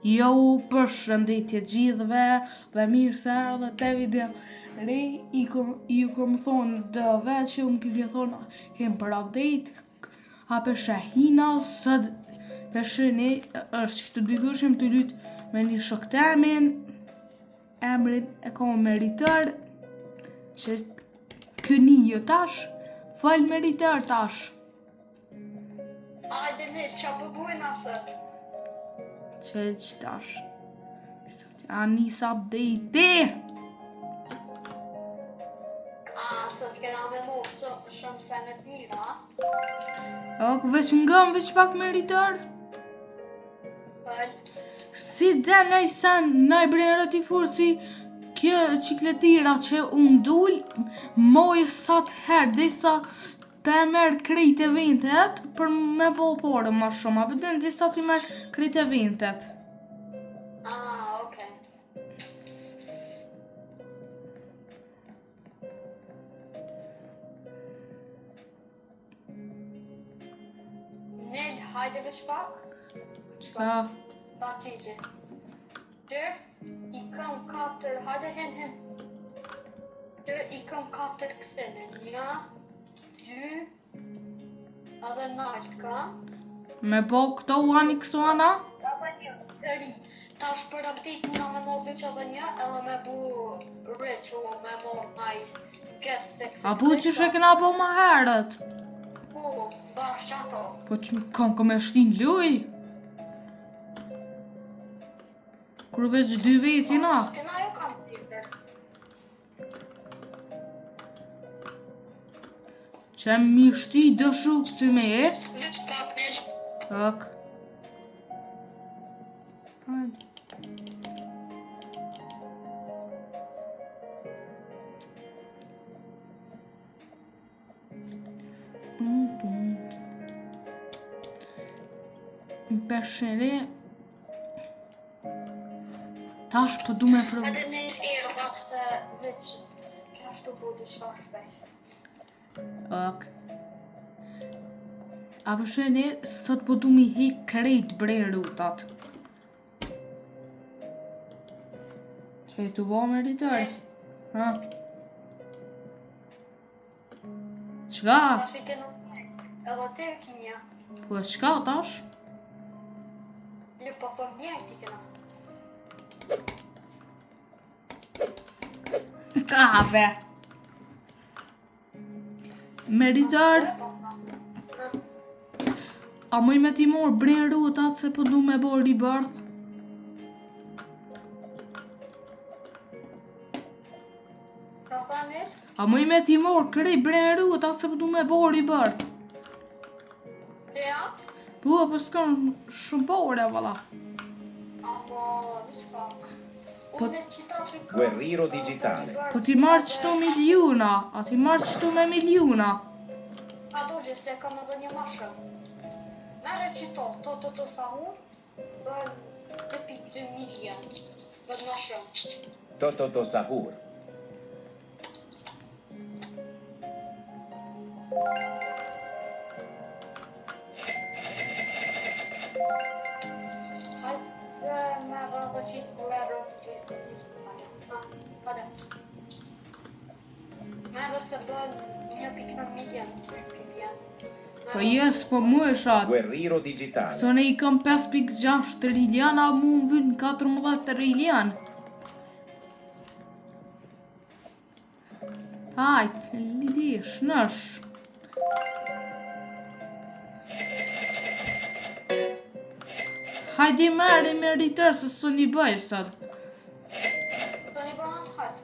Jo, përshëndetje gjithëve dhe mirë se erdhe te video re, ju kom thonë dëve që më kërë thonë kem për update, hape shahina, sët peshëni është të dykushim të lytë me një shok temin, emrin e kom meritor, që këni jo tash, fal meritor tash. Hajde ne, qa përbujnë asët? Që tash anis update Sot kena me mos sot shumë fenet mira. ok, veç ngëm veç pak meritor Fal. si del naj sen naj brerët i furë kjo qikletira që unë dull moj sat her disa të merë krejt e ventet për me po porë ma shumë apë dhe disa të merë krejt e ventet. Okay. Nel, hajde veç pak. Qa? Sa qeqe. Tër, i kam 4, hajde hen. Tër, i kam 4 kësene. 1, 2, edhe nalt ka. Me po këto uani kësuana? Edhe një, të ri. Tash për update nga me morë veç edhe një, edhe me bu ritual, me morë naj guest sex. A pu që shë këna po ma herët? Po, bashkë që ato. Po që kam e shtin luj? Kur veç 2 veti na? Këna jo kam tjetër. Që mi shti dëshu këtë me e? Veç pak nel. Ok. Hajde. Më peshëri tash po du me provu. Edhe ne erë se veç ka shtu bu di shpashpej. Ok. A peshëri sot po du mi hik krejt brerutat. Që i të bo meritor? Ha? Qka? Tash i kena edhe të kinja. Po qka tash? Lë po për mjert i kena. Kave. Meritor, a mëj me ti morë brin rutat se po du me bo rebirth? Pra thanit? A mëj me ti morë krej brin rutat se po du me bo rebirth? Rea? Po, po s'kon shumë bore, valla. Amo, nishka. Po- Unë që tash i kam. Guerriro digitale. Po ti marrë qëto miliona, a ti marrë qëto me miliona? A doje se kam edhe një mashë. Mere që to sahur, bën të pit 2 milion. Bën mashë. Toto Sahur. Hajde me rëvëqit lero të Hajde. Mere se bën 1.9 milion. Po jes, po mu e shatë. Guerriro digitale. Sone i kam 5.6 trillion, a mu më vën 14 trillion. Hajtë, lidi, shnash. Hajdi meri meritor se së një bëj sot. Të një bënë hajtë.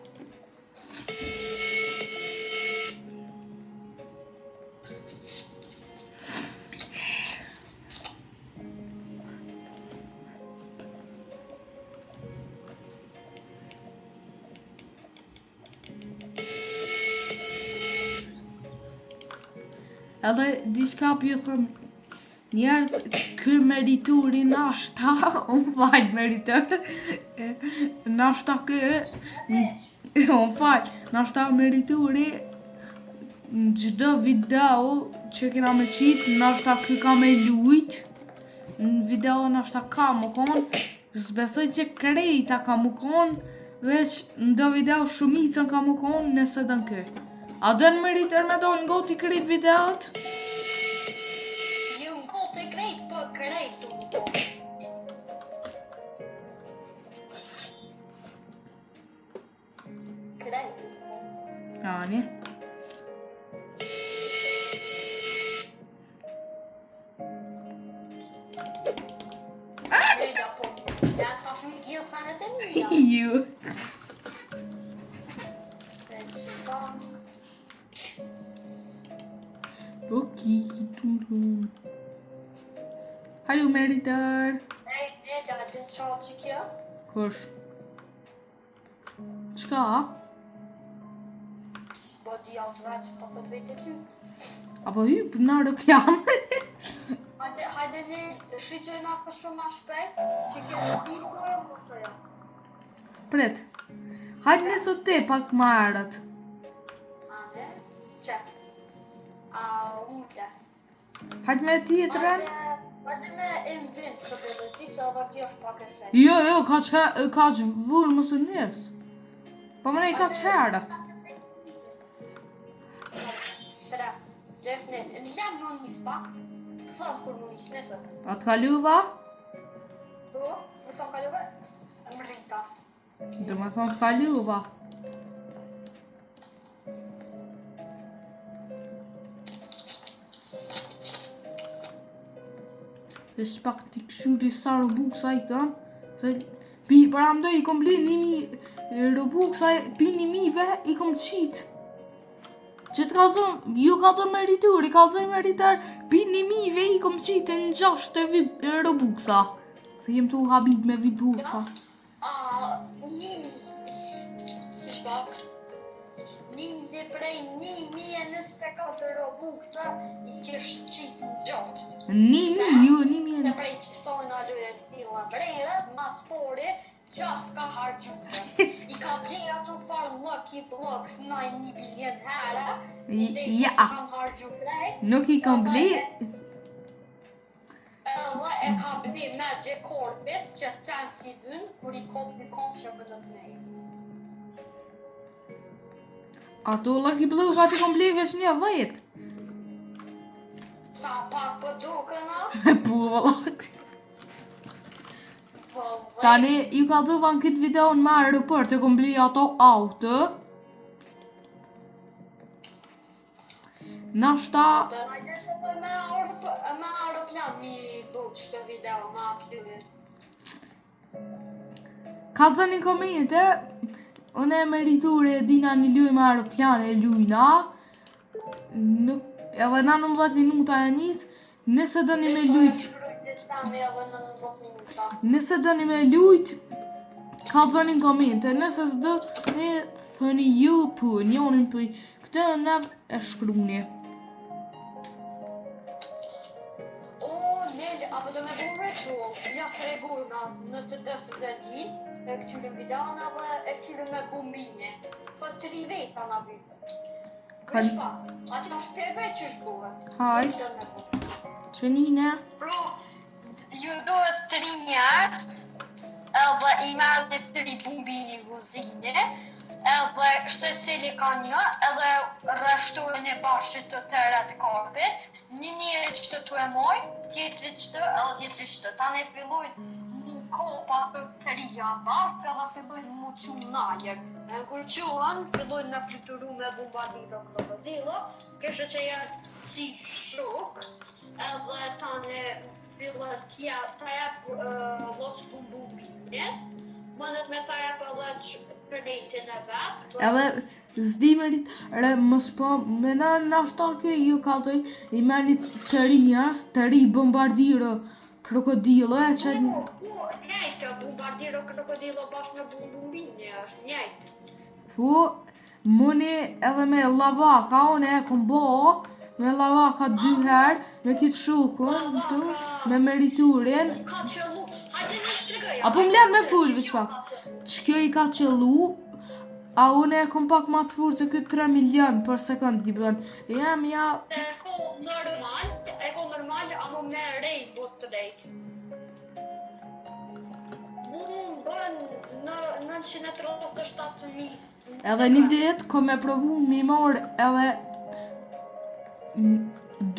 Edhe diska pjë thëmë, njerëz, kë merituri nashta, unë falj meritor, nashta kë, unë falj, nashta merituri, në gjdo video që kena me qitë, nashta kë ka me lujt, në video nashta ka më konë, S'besoj që krejta ka mu konë, veç ndo video shumicën ka mu konë nëse dën kë. A dën më rritër me dojnë goti krejt videot? Ju në kote krejt, po krejt të më po. Krejt të më po. Ani. Krejt po. Ja ta shumë gjilë sa në të mija. Ju. Okej, tutun. Hallo Meritor. Ej, ja të në qa që kjo? Kush? Çka? Po di vetë po të vete ty. Apo hyp në aeroplan? Hajde ne shqyqojna për shumë ma shpejt, që kjo në tipu e më që jo. Pret. Hajde ne sot te pak më herët. Ande? Që? A ute? Hajde me tjetrën. Hajde me Invincible, ti se ova kjo është pak e qej. Jo, ka që vullë më së njës. Po më nej ka që herët. Tre. Në lem në njës pak, thëmë kur më njës nesër. A të kaluva? Po, më sa më kalove, më rrita. Dhe me thonë të kaluva. Dhe shpak t'i këshuri sa Robux-a i kam. Se për amdoj i kom bli 1000 Robux-a, pi 1000 i kom qitë. Që të kalzon, ju kalzon meritur, i kalzon meritar, pi 1000 i kom qitë në 6 Robux-a. Se jem të u habit me Robux-a. Si shpak? Një prej 1024 Robuxa i kish qitë në gjotë. 1000. Se prej që stojnë a lujë e stila brejre, mas fori, qas ka hargjutë. I ka bler ato farë Lucky Blocks 1 bilion herë, dhe i Ja, kam hargjutë rej. nuk i kom bli. Edhe e ka bli Magic Orbit që ten si dyn, kur i kopi që për të të nejë. Ato Lucky Blue ka t'i kom bli veç 10. Sa pak për dukërna? Po, vëllak. Po, Tani, ju ka dhuva në këtë video në aeroport, e kom bli ato auto. Nashta, hajde se për me aeroplan mi bëgë qëtë video në aptyri. ka të një komente, unë e meriture e dina një luj me aeroplan e lujna. Edhe na 19 minuta e njës, nëse do një me lujt. Nëse do një me lujt, ka të një komente, nëse s'do ne thëni ju pu, njonin pu, këtë në e shkruni. Apo do me bu ritual, ja të regurna nëse të së zedi, e këqyre vidana dhe e këqyre me bu mine, për 3 veta në vytë. Vishpa, ati më shpjegoj që është buhet. Hajt. Që njëne? Pro, ju dohet 3 njerës, edhe i merë të 3 bumbini vuzine, edhe shtet cili ka një, edhe rreshtojnë e bashkët të tërat korpit, një njëri që të e moj, tjetëri që të, edhe tjetëri që të. Ta ne fillojnë në kopa të të rija bashkë, edhe fillojnë mu qunë najer. Në kur quën, fillojnë me flyturu me bombardiro krokodilo, kështë që jetë si shuk, edhe ta ne fillojnë tja, ta jep loqë bumbinit, mëndet me ta jep edhe që përrejtin e vetë. Edhe s'di merit, mos po, me në nashta kjo ju ka të i menit të ri njërës, të ri bombardiro krokodilo e që... Njejtë kjo bombardiro krokodilo bashkë me bumbini është, njejtë. Po, mëni edhe me lavaka, une e kom bo, me lavaka 2 herë, me kitë shukën, me meriturin. Ka qëllu, hajde në shtregëja. Apo më lem me full, vishka. Që kjo i ka qëllu, a une e kom pak ma të furë që këtë 3 milion për sekund t'i bën. Jam, ja... E ko normal, ama me rej bot rejt. në 937.000. Edhe një ditë kom e provu mi marrë edhe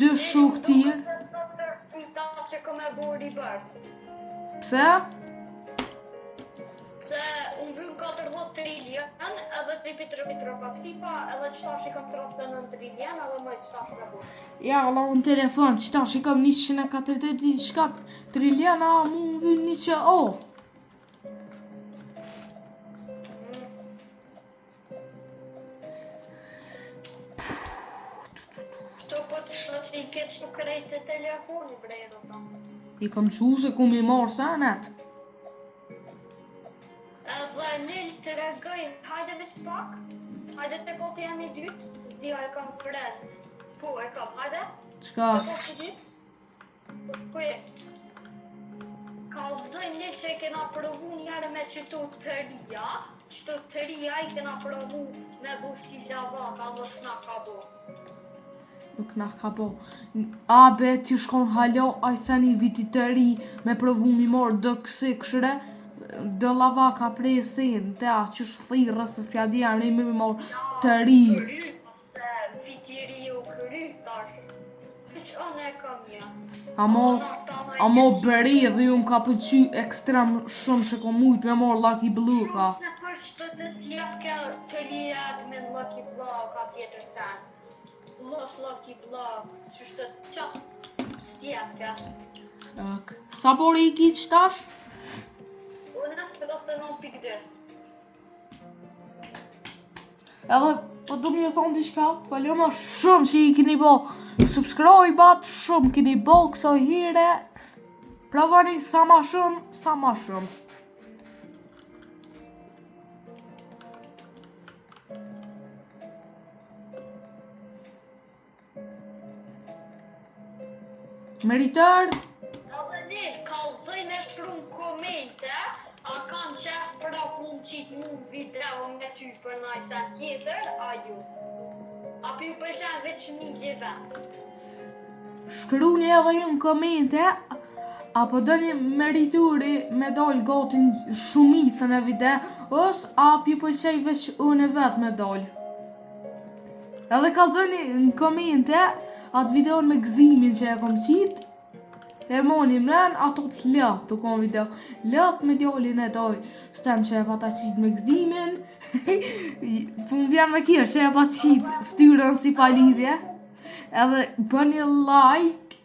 2 shok tjerë. Që kom e bo reverse. Pse? Se unë vyn 40 trillion, edhe 3 pa klipa, edhe qëta që kom 39 trillion, edhe më qëta që me bo. Ja, Allah, unë telefon, qëta që kam 140 trillion, a mu më vyn një që o. Këto po të shë që i ketë që krejt të telefoni, brejro ta. I kam shu se ku mi marrë senet. Edhe Nil të regoj, hajde me pak, hajde të po të janë i dytë, zdia e kam pret. Po, e kam, hajde? Qka? Po të dytë? Po e... Kalzoj Nil që e kena provu njërë me qëto të rria, qëto të rria i kena provu me bu si lava, ka mos na ka bo. Nuk na ka bo. Abe, ti shkon halo, ajsa një viti të ri, me provu mi marrë dë kësi këshre, dë lava ka presin, te a që shthirë, se s'pja djerë, një me marrë të ri. Kry, se viti ri u kry, tash. Që anë e kam një. Amo bëri dhe ju m'ka pëlqy ekstrem shumë se kom mujt me marrë Lucky Blue ka. Se për shtë të sjep ka të riat me Lucky Block ka tjetër sen. Los Lucky Block, që shtë qa sjep ka. Sa bori i ki qëtash? Unë për 9.2. Edhe, po du më thonë diçka, falema shumë që i keni bo subscribe-at, shumë keni bo këso hire, provani sa ma shumë, sa ma shumë. Meritor, Edhe ne, kalzoj me shkrum komente, a kanë qef për a kun qitë mund video me ty për najsa tjetër, a ju? A për ju përshen veç një event. shkruni edhe ju në komente, apo do një merituri me dal gati në shumicën e video, ose apo ju pëlqej veç unë e vetë me dal. Edhe kalzoni në komente atë videon me gëzimin që e kom qitë, e moni mren ato të lëtë të kom video. Lëtë me djallin e doj, stem që e pata qitë me gëzimin, po më vjen me kjerë që e pata qitë ftyrën si pa lidhje, edhe bëni like,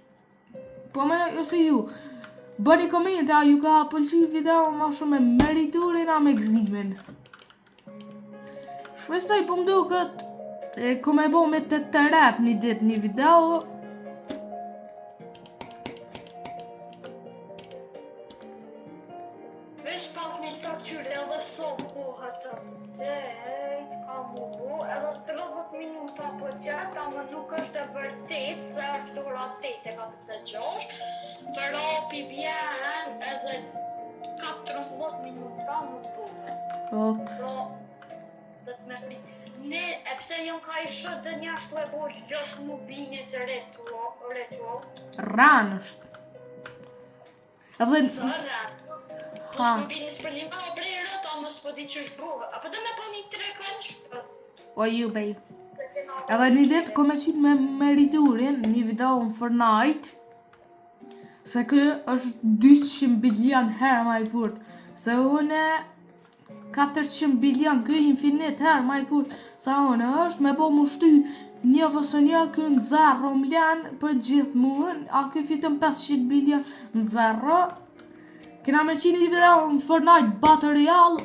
po me ose ju, bëni komente a ju ka pëlqy video ma shumë me meriturin a me gëzimin. Shpestaj po më duket, kom e bo me të rap një dit një video. Veç pak një të qyre edhe so kohë të vdejt, ka mu bu, edhe 30 minuta po qëtë, ama nuk është e vërtet, se është ora 8 e 46, për opi bjen edhe 14 minuta më bu. Pro, dhe të me pri. Ne, e pse jom ka i shët dhe një ashtu e bojë, gjosh mu bini se ritual. Ran është. Edhe Së rrat. Ha. Mos më bini s'për një ma prej rët, a mos po di që shbuve. Apo dhe me po një 3 kënç? o ju bej. Edhe një dit kom e qitë me meriturin një video në Fortnite, se kë është 200 bilion herë ma i furt, se une 400 bilion, kë infinit herë ma i furt, sa une është me bo më shty një vësë një kë në zero mljan për gjithë muën, a kë fitën 500 bilion në zero. Kena me qitë një video në Fortnite Battle Royale,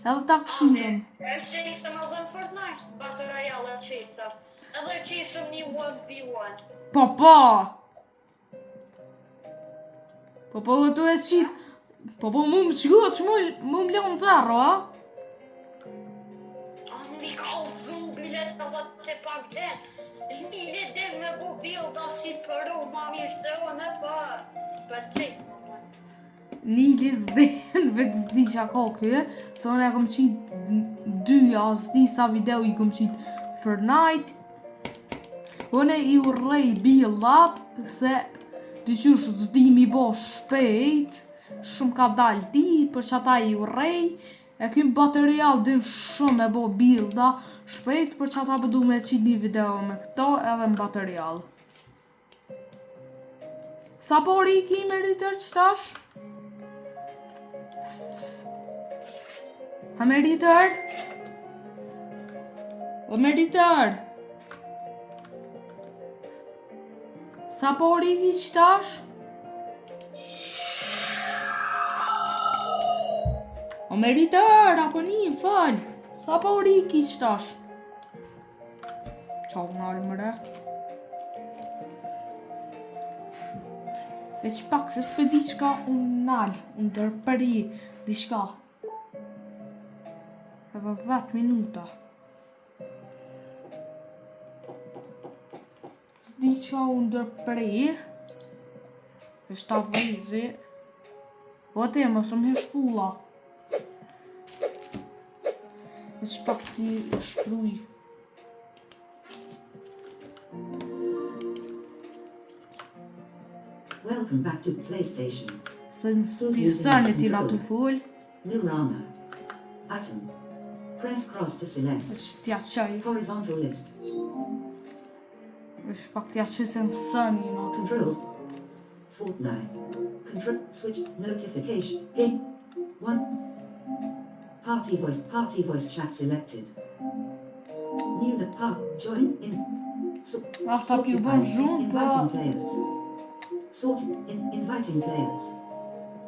edhe ta këshullën. E qesëm edhe në Fortnite, Battle Royale e qesëm. Edhe qesëm një 1v1. Po, tu e qitë. Po, mu më qëgut që mu më lënë zero, a? Mi ka uzu, bilet të dhe të pak gjenë. Lili dhe me bu bilda si përu, ma mirë se une për qenë. Nili zden, veç zdi që ka kë, se unë e kom qitë 2, a zdi sa video i kom qitë Fortnite. Unë i urrej bildat, se të qysh zdi mi bo shpejt, shumë ka dalë ti, për që ata i urrej, e ky material din shumë e bo builda, shpejt për që ata përdu me qitë një video me këto edhe në material. Sa po riki me rritër që tash? Ha me rritër? O me rritër? Sa po riki që tash? O me rritër, apo një, fal. Sa po riki që tash? Qau nalë mëre. Veç pak se s'pe di qka unë nalë, unë tërpëri, di shka. Edhe 10 minuta. S'di qa unë tërpëri. Veç ta vëjzi. O te, mësë më hi shpulla. Veç pak ti shkruj. Welcome back to PlayStation. Se në spisani ti na të full. New Rama. Atom. Press cross to select. Veç t'ja qaj. Horizontal list. Veç pak t'ja qaj se në sani na të full. Controls. Fortnite. Control switch notification. Game 1. Party voice chat selected. New part join in. Asta più bën shumë, po Inviting players. Inviting players.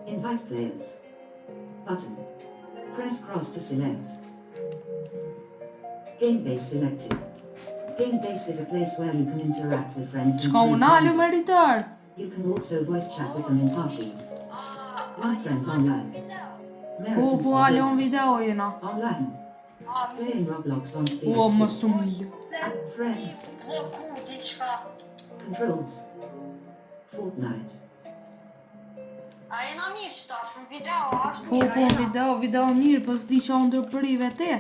Invite players. Button. Press cross to select. Game base selected. Game base is a place where you can interact with friends. and qka play unë alu games. me rritër. You can also voice chat with them in parties. One friend online. Po alu në video jena. Online. Playing Roblox on PS. O, më shumë. Add friends. Bloku diçka. Controls. Fortnite. A jena mirë që tash në video, është Po, mirë, po, jena. video mirë, po s'di qa unë tërpëri vete.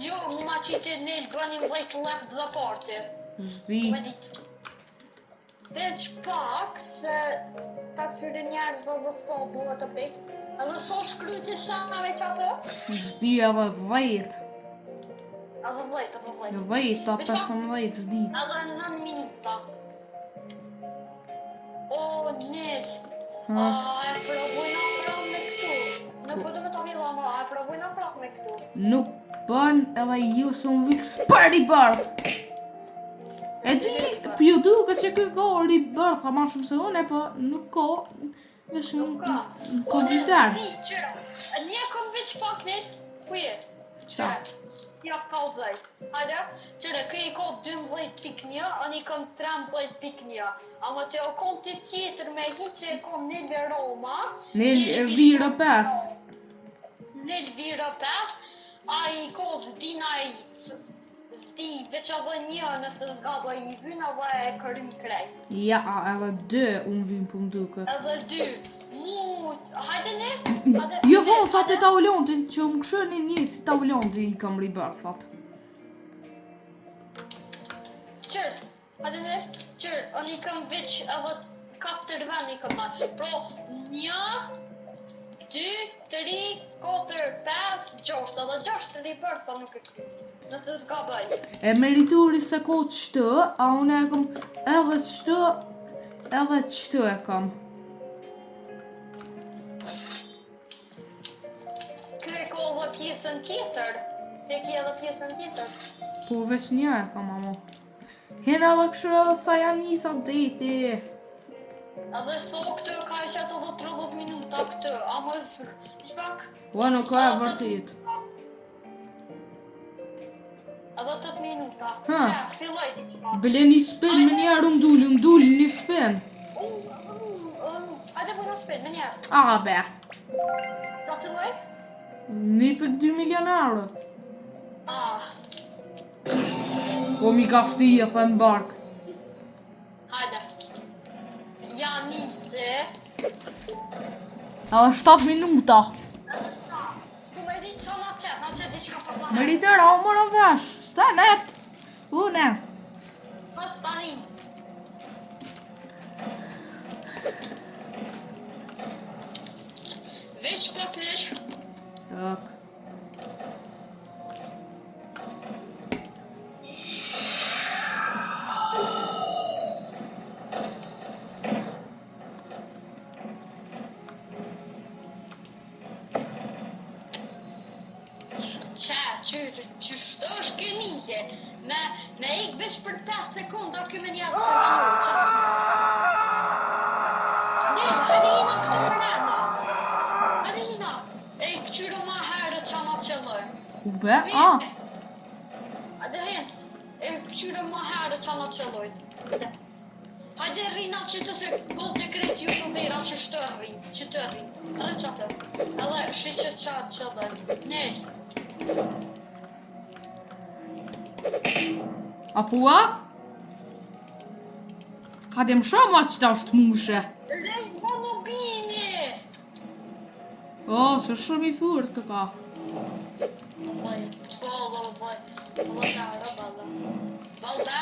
Jo, mu ma qitë në lë bëni mlejt left dhe party. S'di. Me ditë. Veç pak se ta qyri njerëz dhe so bëhet update. Edhe so shkryti sa me që atë? S'di edhe 10. Edhe vlejt. 10, ta 15, s'di. Edhe 9 minuta. O, Nel. Ha? E provojna prap me këtu. Nuk po të me të mirë ma, e provojna prap me këtu. Nuk bën edhe ju së më vi për rebirth. E di, ju duke që kë ka rebirth, a ma shumë se une, po nuk ka, vesh në kompjuter. Një kom veç pak një, ku je? Qa? Ja pauzaj. Hajde, qëre, këj i ka 12.1, anë i kam 13.1. Ama të o konti tjetër me hi që e kom Nel Roma. Nel vira 5. Nel vira 5, a i ka zdina i zdi, veç edhe një nëse zgaba i vyna dhe e kërim krejt. Ja, edhe 2 unë vim për më duket. Edhe 2. Hajde ne? Jo, po, sa të taulon, të që më këshër një si taulon të i kam rebirthat. Qërë, hajde ne? Qërë, unë i kam veç edhe 4 vend i kam dalë. Pro, 1, 2, 3, 4, 5, 6, edhe 6 rebirth pa nuk e kry. Nëse t'gabaj. E merituri se ko qëtë, a unë e kam edhe qëtë e kam. Kë e ka edhe pjesën tjetër. Te ki edhe pjesën tjetër. Po veç një e kam amo. Hena edhe këshër edhe sa janë njës update. Edhe so këtë ka e qëtë edhe 30 minuta këtë. Ama shpak. Po nuk ka e vërtit. Edhe 8 minuta. Ha. Qek, filloj t'i shpak. Bile një spin me njerë më dulli një spin. Hajde po në spin, me njerë. A be, Ta filloj? 1.2 milion euro. Ah, O mi ka shtija thënë bark. hajde. Ja nisi. Edhe 7 minuta. Ku me di që na qet diçka për planet. Meritër, a u mërë vesh. Sta net. Une. Në tani. Veç po kësh. Ok. Që shto është kënike, me ik veç për 5 sekunda, këmë një atë të Ne, Harina këto mrena. Harina, e këqyro ma herë që ma qëlloj. Ku be? Ah, Adehen, e këqyro ma herë që ma qëlloj. Hajde Rina që të se gold të krejt youtubera që shtë rrin, që të rrin. Rë që të, edhe shi që qatë qëlloj. Ne, apua? Hadi më shumë që ta është mushe. Rej, më në bini! O, se shumë i furt këka. Vaj, vaj, valla, Valda,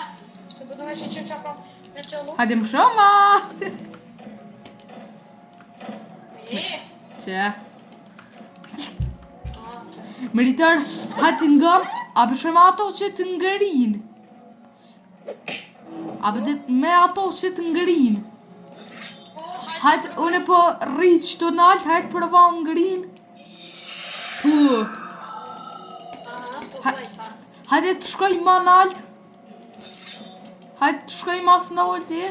të bëdu me që që qapa me qëllu? Hadi më shumë! Që? Meritar, hajtë ngëm, a bëshëm ato që të ngërin. A bëde me ato që të ngërin. Hajtë, une po rritë që të naltë, hajtë përva ngërin. Pu. Hajtë të shkoj ma naltë. Hajtë të shkoj ma së naltë e.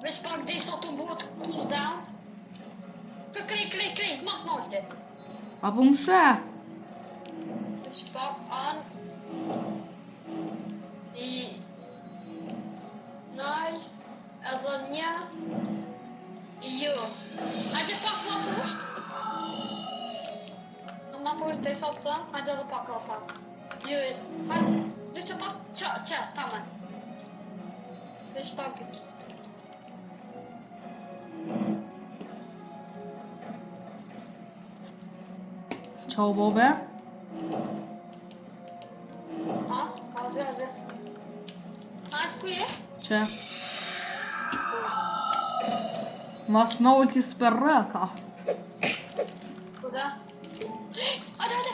Veç pak dhe sot të mbot, cool down. Kë krej, ma së naltë. Apo më shë. Veç pak anë. I... Nal, edhe një, jo. Hajde pak ma pusht. Në ma pusht dhe sot të, hajde edhe pak ma pak. Jo, hajde, vishë pak, që, tamen. Vishë pak. Qau bobe. Ha, hajde. Hajde, ku je? Që? Mas nolti s'per rëka. Kuda? Hajde.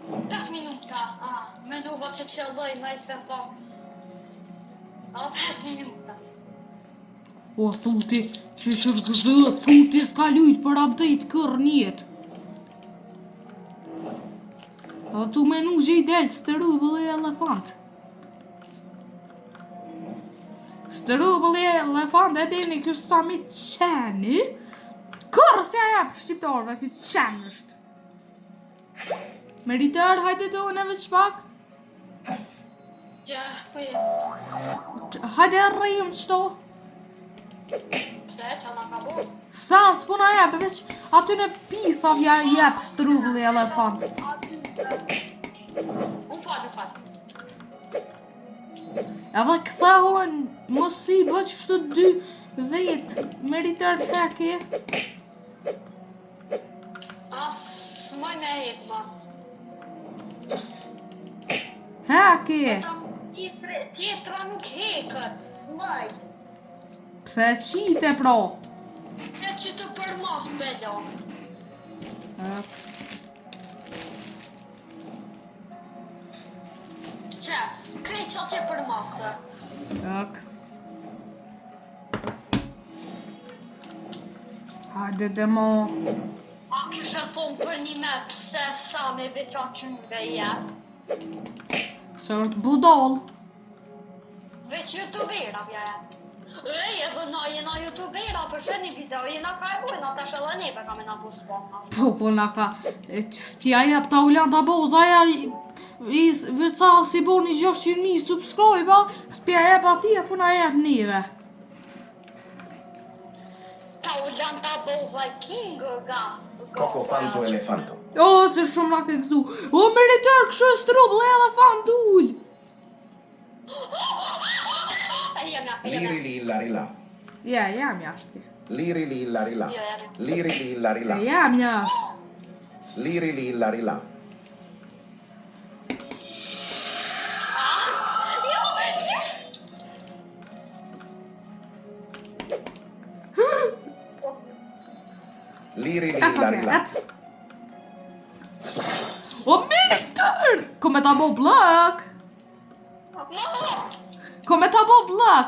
5 minuta. Mendova që qëlloj, me i se po. 5 minuta. O, thuti, që është gëzë, thuti s'ka lujt për update kërë njetë. A tu menu që i delë stërubëll e elefant. Stërubëll e elefant e deni kështë sa mi qeni. Kërë se a jepë shqiptarve këtë qenë është. Meritar, hajde të une veç pak. Ja, ku je? Hajde rrejmë qëto. Pse, që na ka bu? Sa s'puna jepë, veç aty në pisav ja jepë stërubëll e elefant. Unë fal. Edhe këthahon, mos si bëq shtu 2 vetë, meritar të heke. S'moj me hek, ma. Heke, Tjetra nuk hekët, s'moj. pse qite pro. Që që të përmos, belo. Që, krej që të përmosë. Ok. Hajde dhe mo. A kështë thonë për një me pse sa me veqa qyve jetë. Se është budol. Veç youtubera vja jetë. Edhe na jena youtubera për shë një video, jena ka e bujna të shë dhe neve ka me na bu s'pona. Po na ka, spja jep ta ulan ta bozaja, vërca si bo një 600.000 subscribe, spja jep ati e puna jep neve. Ta ulan ta bozaj king ga. Coco fanto elefanto. O, se shumë na ke gëzu. O, meritar kështë struble elefant ull. Liri li lari la. Ja, jam jashtë. Liri li lari la. Liri li lari la. Jam jashtë. Liri li lari la. Liri li lari la. O militër! Come ta bo blok? Come ta bo blok?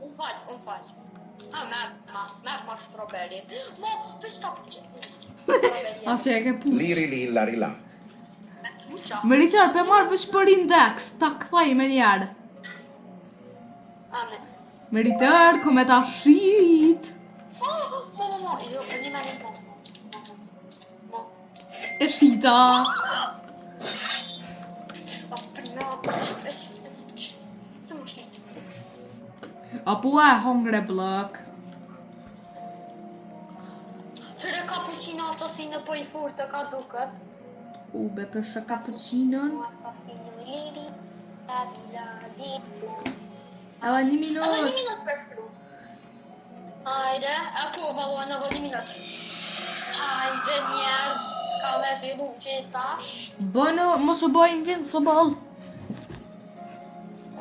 Unë falj. Merë ma strawberry. Mo, për s'ka përqe. Asë e ke push. Liri li lari la. Militër, pe marrë veç për index, ta këthaj me njerë. Amen. Militër, come ta shit? Mo, jo, një me një mo. E shita. Apo e hongre blok. Qëre cappuccino asasinë po i furtë ka duket. Be përshë cappuccinon. Edhe një Edhe një minut. minut për shkru. Hajde, e po valojnë edhe një minut. Hajde njerë, ka me fillu që tash. Bëno, mos u bëj invincible.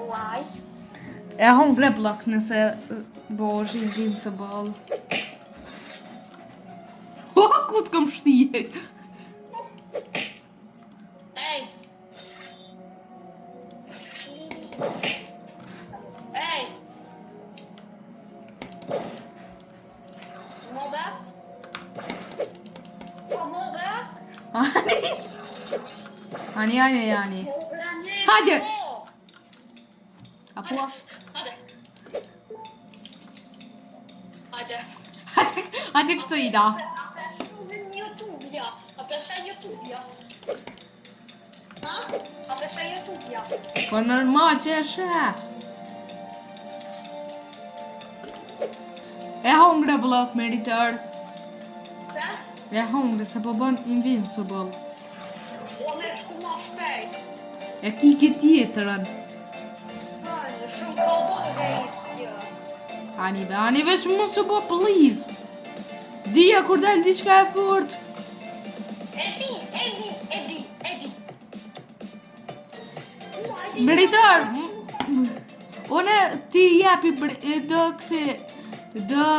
Uaj. E hongre blok nëse bësh invincible. O, ku të kom shtije? Ej. Ej. Mobe? Po mobe? Ani. Mobe një. Hajde. Po. Apo? Hajde këtë i da. Po normal që e shë. E hongre blok me ritër. E hongre se po bën invincible. E kike tjetërën. Ani veç mos u bo please. Dija kur del diçka e fort. Edi. Meritar. Une ti jepi dë kësi dë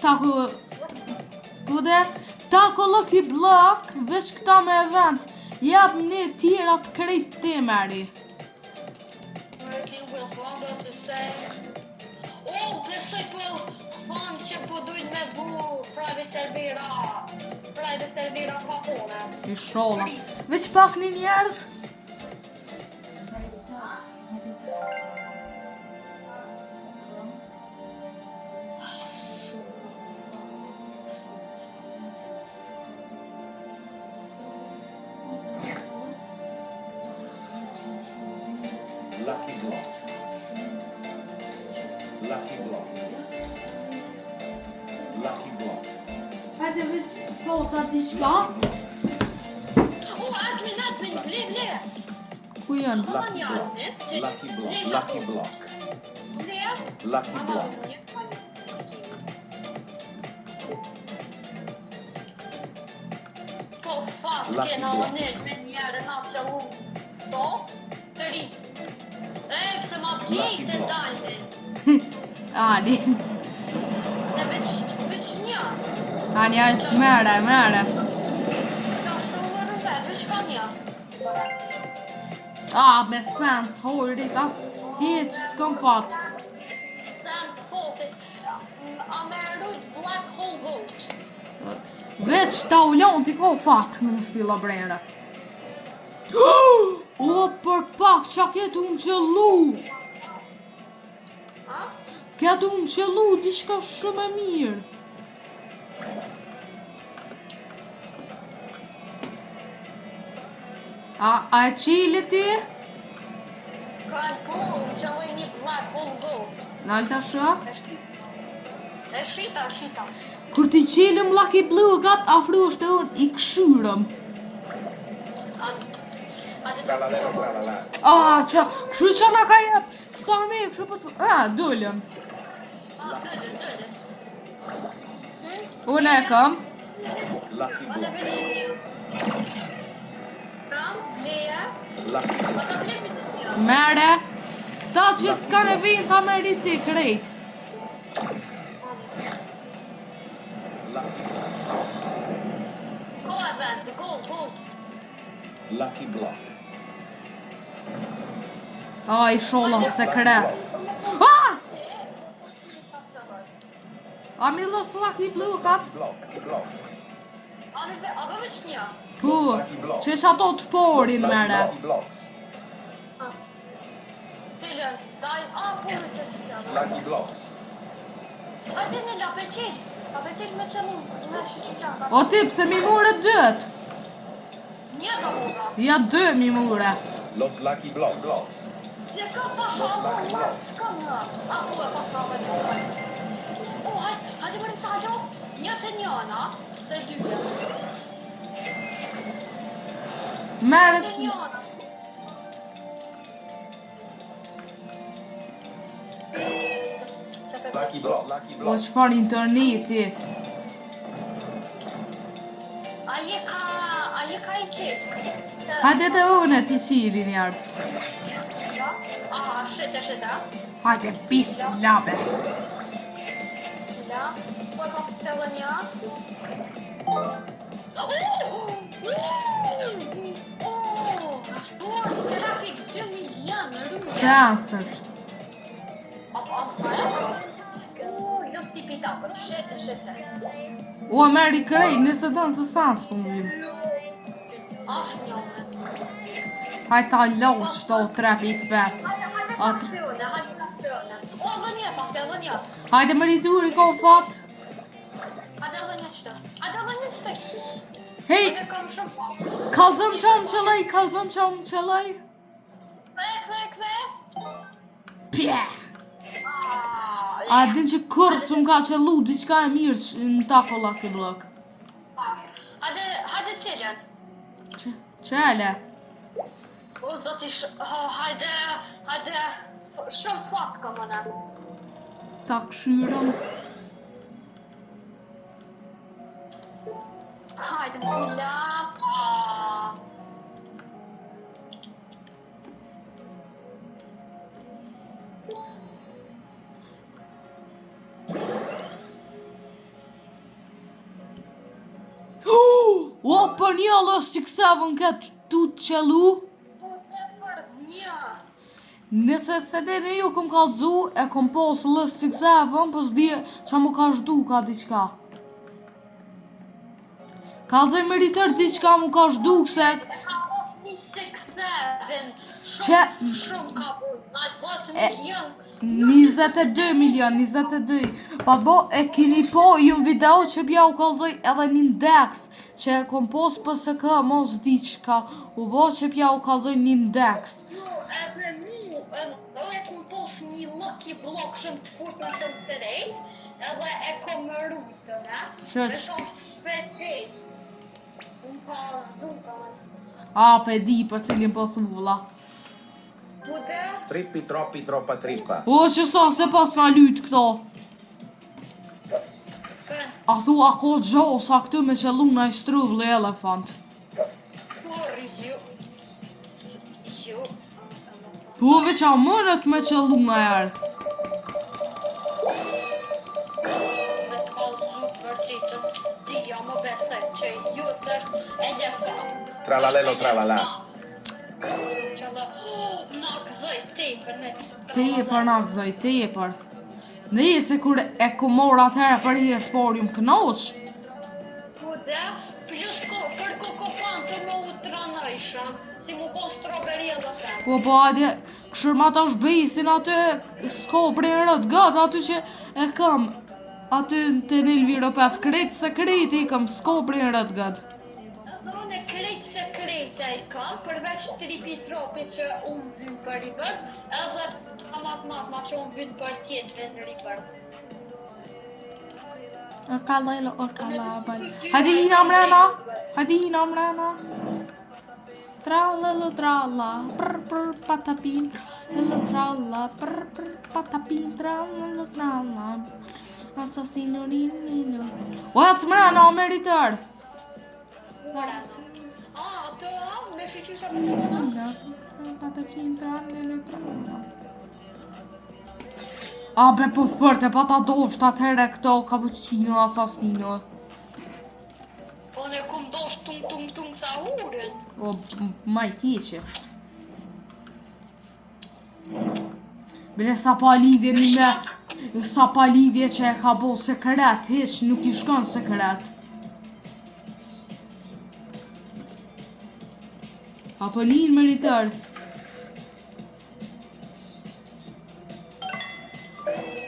tako kude tako Lucky Block veç këta me event. Jep një tjera të krejt ti meri. Besoj po thonë që po dujt me bu private servera kapone. I sholla. Veç pak një njerëz. Lucky block. Lucky block. Lucky block. Hajde veç po ta diçka. Admin, ble. Ku janë? Lucky block. Lucky block. Lucky block. Lucky block. Po fakt, kena onet me njerë na që unë do, të ri. Pse ma pjej të dajnë. Ani. Se veç një. Ani, mere. Ka shtuar në vetë, veç ka një. Me sen, hori, as hiq s'kom fat. Sen, po, a me rrujt Black Hole Gold. Veç ta ulon t'i ko fat në stila brejnët. O, për pak, qa ketë unë qëllu. Ketë unë qëllu, diçka shumë e mirë. A e qili ti? Ka e po, qëlloj një Black Hole Gold. Nalta shë? E shita. Kur ti qilim Lucky Blue, gatë afru është e unë i këshyrëm. Tralalero. Që, këshu që nga ka jep, sa me, këshu për të... Dullëm. Dëllë. Unë e kam. Lucky block. Lucky block. Mere, këta që s'ka në vinë ta me rriti krejt. Lucky block. diamond, gold. Lucky block. Ai, sholla sekret. A mi los lucky blokat? Blocks. A bëve që një? Po, që është ato të porin mere. Lucky blocks. Cilën, daj, po me që si qëllë. Lucky blocks. A të në la pëlqel me qëllu, në që qëllë. O ti, pse mi mure dët? Një ka mura. Ja 2 mi mure. Los lucky blocks. Që ka pa hama, s'ka më. A po e pas hama të hama. O, hajde më risa jo, një të njëna, se dyre. Mere... Të njëna. Lucky blocks. O qëfar interneti. A je ka I qetë. Hajde të une t'i qiri njerë. Shete. Hajde, pis labe. La, po e pas të dhe një. Trafik 2 milion në rrugë. Sens është. Jo s'ti pita, për shete. O, meri krej, nëse të nëse sens për më vinë. Njome. Hajde ta loq të o 3.5. Hajde më rrituri ko fat. Hej, kalzëm qam qëllaj. Pje. A din që kërë së më ka qëllu diçka e mirë që në tako lucky block. Hajde qëllën. Qele. O, zoti, hajde, shumë fat ka më në. Ta këshyrëm. Hajde, bismillah. O, për një allo 6-7 këtë tu të qëllu. Po të për një. Nëse se dhe në ju këm kalzu, e këm posë lë 6-7, po s'di që mu ka shdu ka diqka. Kalzoj më rritër diqka mu ka shdu këse... Që... Shumë ka bu, na botë milion. 22 milion, 22. Pa bo, e kini po, ju në video që bja u kalzoj edhe një indeks, që e kom pos për së kë mos diqka, u bo që bja u kalzoj një indeks. Jo, edhe mu, e kom pos një lucky block shumë të furt në shumë të rejt, edhe e kom më rujtë, ne? Qëq? E kom shpeqet. Unë ka zdu, A, pe di për cilin po thula. Bude? Trippi, troppi, troppa trippa. O, që sa se pas nga lytë këto. A thua ko gjosa këtu me qëllu në i struv lë elefant. Por, jo. Po veç a mërët me qëllu nga erë. Me të kalzu të vërgjitën, ti jam më besoj që ju të e gjefra. Tralalelo, tralala. Tepër na gëzoj, tepër. Nije se kur e ku mor atëherë për herë të parë më knoq. Po da, plus për kokofan të më u tranojshëm, si mu ko stroberi edhe të. Po adje, këshërma ta shbesin aty s'ko prerët gëtë, aty që e kam. Aty të një Elviro 5 kretë se kretë i kam s'ko prerët gëtë. Unë krejt sekrete I kam, përveç tripi tropi që unë vynë për I bërë, edhe ma që unë vynë për tjetëve në ripër. Orkalla, bërë. Hajde hina mrena. Tralla, tralla, prr, patapin, tralla, prr, patapin, tralla. Assassino, rinino. O, atë mrena, o meritër. Ato, me shqyqysha për që në? A be po fërte, pa ta doftë atëhere këto cappuccino assassino. Po ne kum dosh tung sa urin. O, ma i keqe. Bile sa pa lidhje një me... Sa pa lidhje që e ka bo sekret, hiç nuk i shkon sekret. Apo linë me ritër.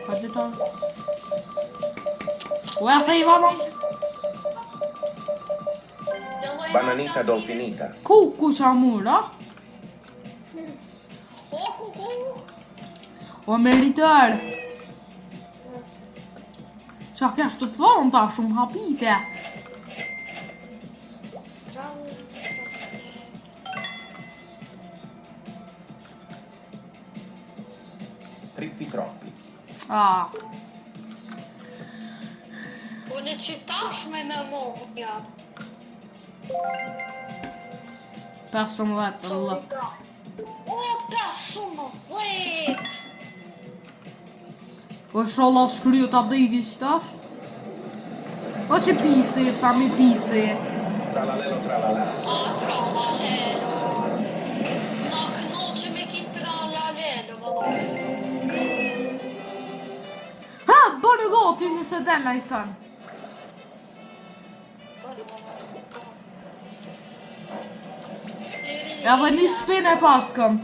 Hajde ta. Ua, fej, vamo. Bananita dolfinita. Ku qa mura? Ku. O meritor. Qa kesh të të vonë ta shumë hapite. Trippi troppi. Ah, Po ne që tashme me mohja. 15 lëk. O, ta shumë vret. O sholla shkryu të update-i që tash? O që pisi, sa mi pisi. Tralalelo tralala. Tralalelo. Nak noqe me ki tralalelo, vëllo. Ha, bërë goti nëse den i sen. Edhe një spin e paskëm.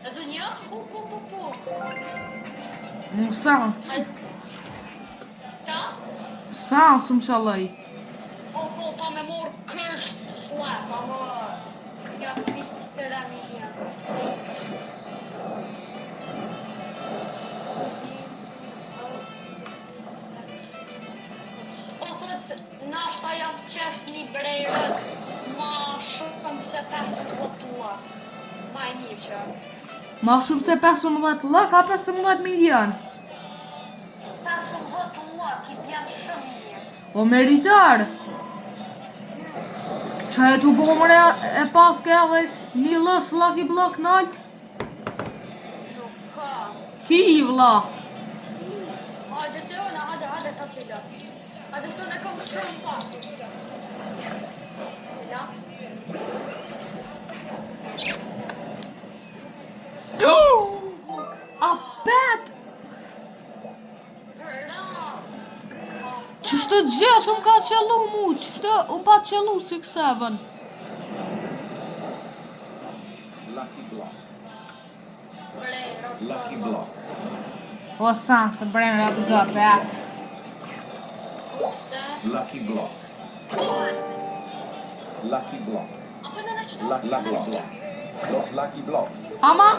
Edhe një? Ku. Më sen, Ta? së më shalaj. Po, ta me morë kësht slap, ama... Ja piti të rami një. O, thët, nashta jam qest një brejrët ma shumë se 15 tua. Ma e një që. Ma shumë se 15 lëk, a 15 milion. 15 tua, ki bjen shumë një. O meritar. Qa e të bomëre e paske edhe një lësh Lucky Block nalt? Nuk ka. Ki vla. Hajde të ona, hajde ta qëllë. Hajde të në kom shumë pasë. Ja? A pet! Qështë të gjithë më ka qëllu mu, qështë u pa qëllu 6-7. Lucky block. Brejrët. Lucky block. O sa, se brejnë atë gë pet. Lucky block. Lucky block. Apo në në qëtë? Lucky block. Los lucky blocks. Ama?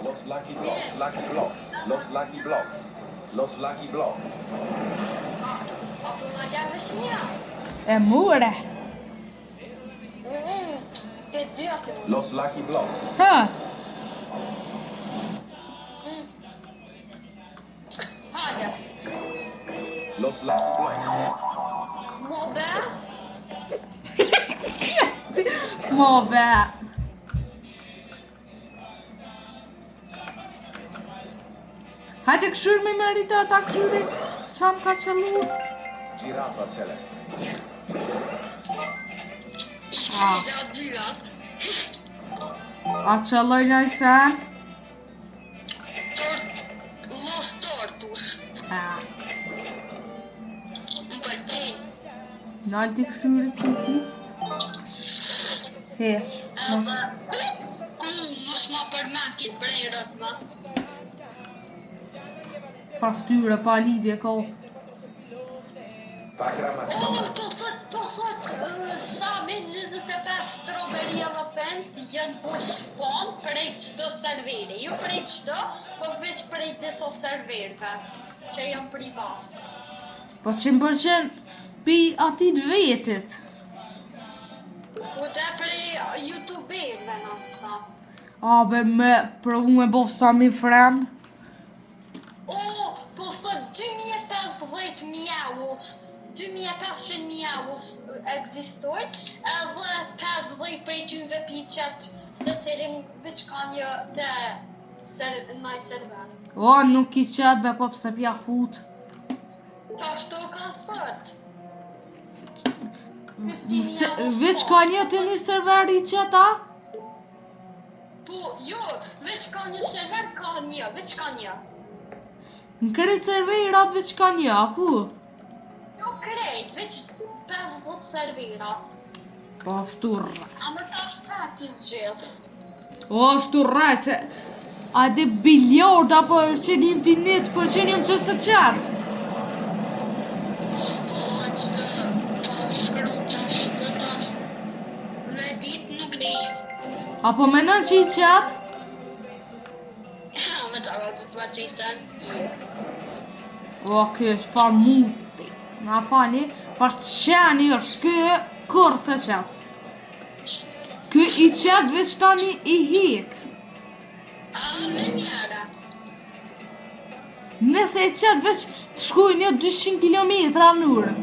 Los lucky blocks. Lucky blocks. Los lucky blocks. Los lucky blocks. Apo në gjallë shmja. E mure. Të dy atë mund. Los lucky blocks. Ha, Hajde. Los lucky blocks. Mo be? mo be. Hajde këshur me meritar ta këshuri. Qa më ka qëllu? Girafa celeste. Ja dyat. A qëlloj një sen? Los tortush. Ah. Më përqin. Nalë t'i këshuri këti? Hesh. Edhe mos ma përmen kitë brejrët më. Farftyre pa lidhje ka. Pakramatik. Po thot, sa me 25 strawberry elephant janë po shpon prej qdo serveri. Jo prej qdo, po veç prej disa serverve, që janë privat. Po 100% pi atit vetit. Po dhe prej youtuberve në ta. A be me provu me bo sa mi friend. O, po thot 2015 mjauës, 2500 mjauës egzistojnë, edhe 50 prej tyve piqet se cilin veç ka një të naj server. O, nuk i qet be po pse pja fut. Ta shto ka thot. Veç ka një të një serveri që ta? Po, jo, veç ka një server, veç ka një. Në krejt serverat veç ka një, apu? Jo krejt, veç 50 servera. Po, ashtu rrë. A më ta shpati zgjedh. O, ashtu rrë, se... A dhe biliarda për qenë infinit, për qenë jam qësë qatë. Reddit nuk di. Apo menon që i qatë? Me ta ka të Redditën. O, kjo është farë muti. Na fali, farë qeni është kjo kërë se qatë. Kjo i qatë veç tani i hikë. A me njëra. Nëse i qatë veç të shkuj një 200 km në orë.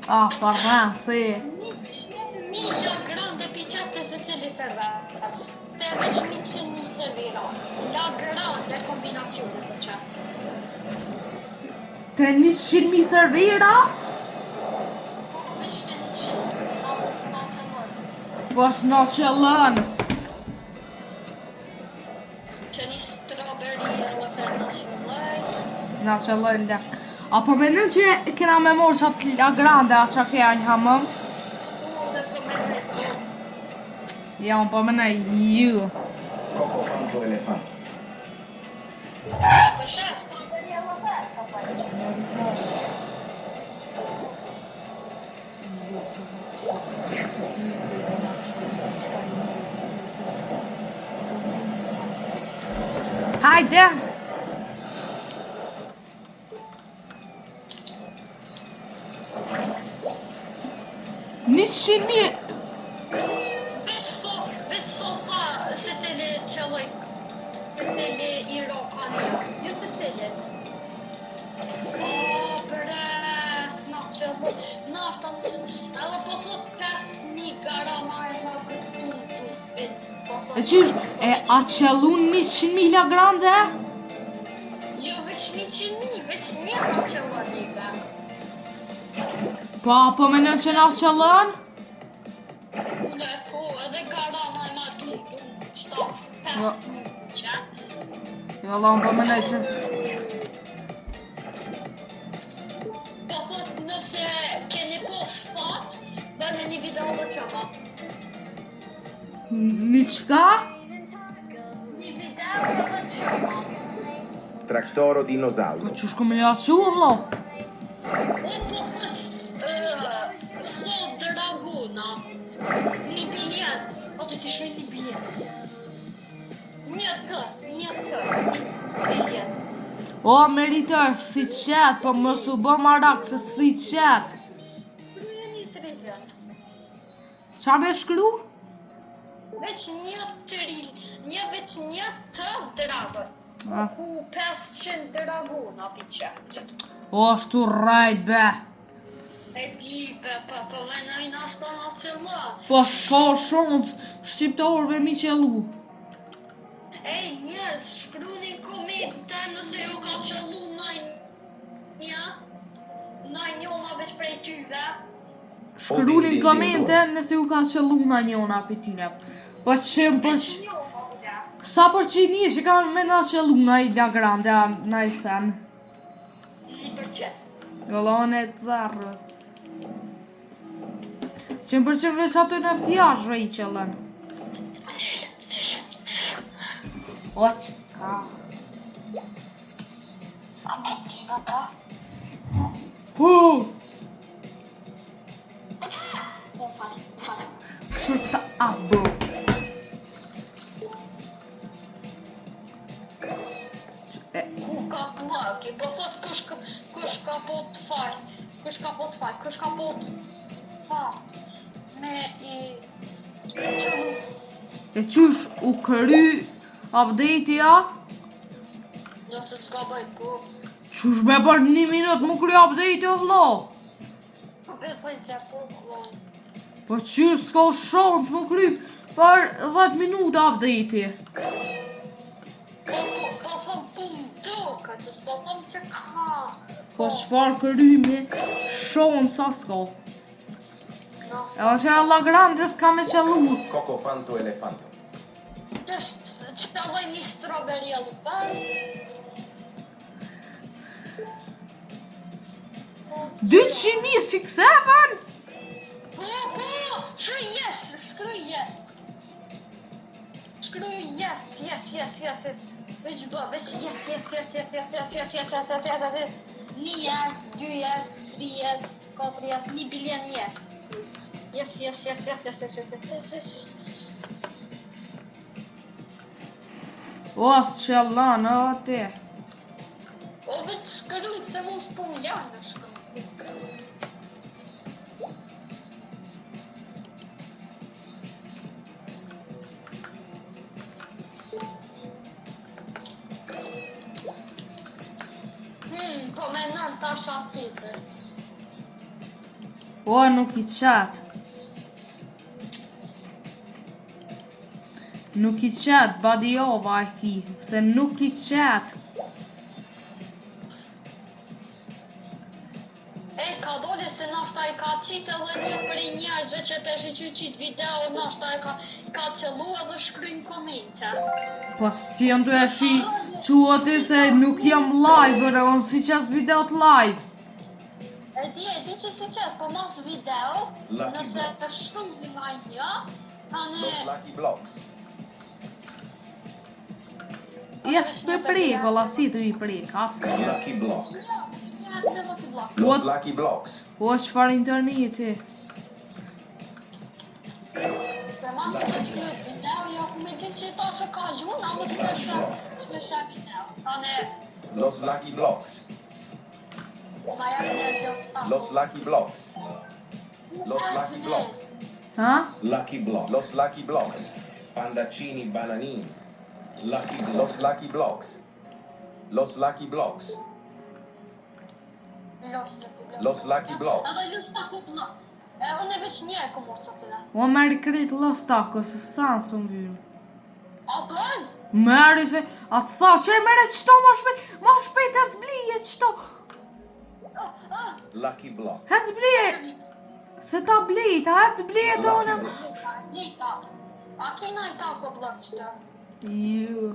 Ah, parran, si. Mila grande picciate se te le server. Te veç 100.000 servera. La grande combinazione se c'è. Të 100.000 servera? Po, veç te 100. Po është në qëllën. Që një strawberry edhe të nacional. Në qëllën dhe. Apo menon që kena me morë qatë la grande a që keja një hamëm? Po, dhe prometo. Ja, unë po menoj ju. Coco Fanto Elefante. Po shë, strawberry edhe të nacional. Hajde! Nishin mi... Veç so pa se te le qëlloj. Se te le Europa një. Jo se te le. O, bre, na qëlloj. Na shtan të... Edhe po thot 5.000 garama e ma këtu. E qysh, a qëllun 100.000 grande? Jo, veç 100.000, veç një na qëlloj një. Po, apo menon që na qëllën? Une, po, edhe garama e ma du. Qëta 5.000 që. Jo, la, unë po menoj që... Po thot nëse keni po fat, bëni një video dhe qëma. Një qka? Një video dhe qëma. Tractoro dinosauro. Po qysh ku me ja qurlo? Sot draguna. Një biljet. O të të shmej një biljet. Një biljet. O, meritor, si qetë, po mos u bë marak se si qetë. Një trizën. Qa me shkru? Veç veç një të dragën. Ah. Ku 500 draguna pi qetë. O, shtu rajt, be. E gjipe, po venojnë ashtë në qëllë. Po, s'ka shumë shqiptarëve mi qëllu. Ej, njerëz, shkruni komente nëse ju ka qëllu njona veç prej tyve. Shkruni komente nëse ju ka qëllu na njona për tyne. Po qëmë për Veç njona, bile. sa për që një që kam me na qëllu na i la grande, na i sen. 1%. Gëllon e të zarrë. Qëmë për që vesh ato në ftjashve i qëllën. O që ka. A me tina ta? Hu! Po, fare. Shëta abo. Ku ka plaki, po thot kush ka po të fart. Kush ka po të fat. Me i qëllu. E qysh u kry update-ja? do se s'ka bëjt po. Qush me për 1 minut më kry update o vlo? Besoj që po vllai. Po që s'ka shans më kry për 10 minuta update. Po thëm pun duke, të s'po thëm që ka. Po çfarë krymi shansa s'ka. Edhe që alla grande s'ka me qëllu. Coco fanto elefanto. Që të lloj një strawberry elephant. 200.000 si këse, Po, shkruj yes, shkruj yes. Shkruj yes. Veç bë, veç yes. 1 yes, 2 yes, 3 yes, 4 yes, 1 billion yes. Yes. O, s'qëlla në ati. O veç shkruj se mu s'po janë shkruj. Po me nën tash tjetër. O, nuk i qatë. Nuk i qatë, badiova e ki, se nuk i qatë. Ka dole se nashta i ka qitë edhe një prej njerëzve që të shiqyqit video, nashta i ka qëllu edhe shkryin komente. Po s'qen të e shi quati se nuk jam live, ore, unë si qes video të live. E di që si qes, po mas video, Lucky nëse të shumë nga një, tane... Los Lucky Blocks. Jes me prikolla, si të i prik, asë. Lucky Block. Lucky Los Lucky Blocks. O, qëfar interneti? Se mas që të shkrujt video, jo ku me din që ta shë ka gjun, a më shkëshë video. Tane... Los Lucky Blocks. Ma jak një gjostako. Los Lucky Blocks. Los Lucky Blocks. Ha? Lucky Block. Los Lucky Blocks. Pandacini bananini. Los Lucky Blocks. Los Lucky Blocks. Los Lucky Blocks. Edhe Los Taco Block. Unë e veç një e ku mos të sila. O, meri krit Los Tacos, se sa nësë më vyrë. A bën? Meri se, atë tha, që e mere qëto ma shpejt e zblije qëto. Lucky Block. He zblije, se ta blejta, he zblije të Lucky unë. Block. Njëta. A kina i Taco Block qëta? Ju,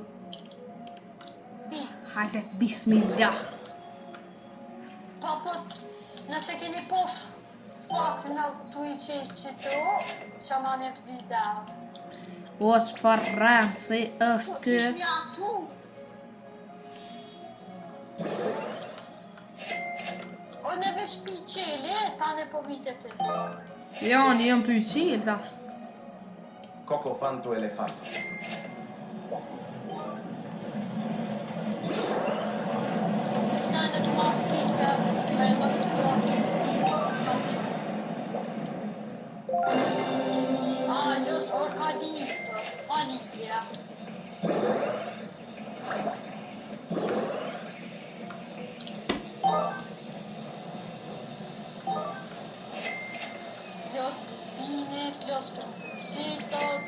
Bi. hajde, bismillah. Po, nëse keni posh pak në Twitch-i që tu, që në një të video. O, qëfar rëndë se është kë. Kish mja su. Unë e veç pi qeli, tane po vite të. Jo, në jam të i qilë, Coco fanto elefanto. Tane të mas pike, për e lëkë të Los Orcalitos, Alicia. Los Pines, Los Trocitos.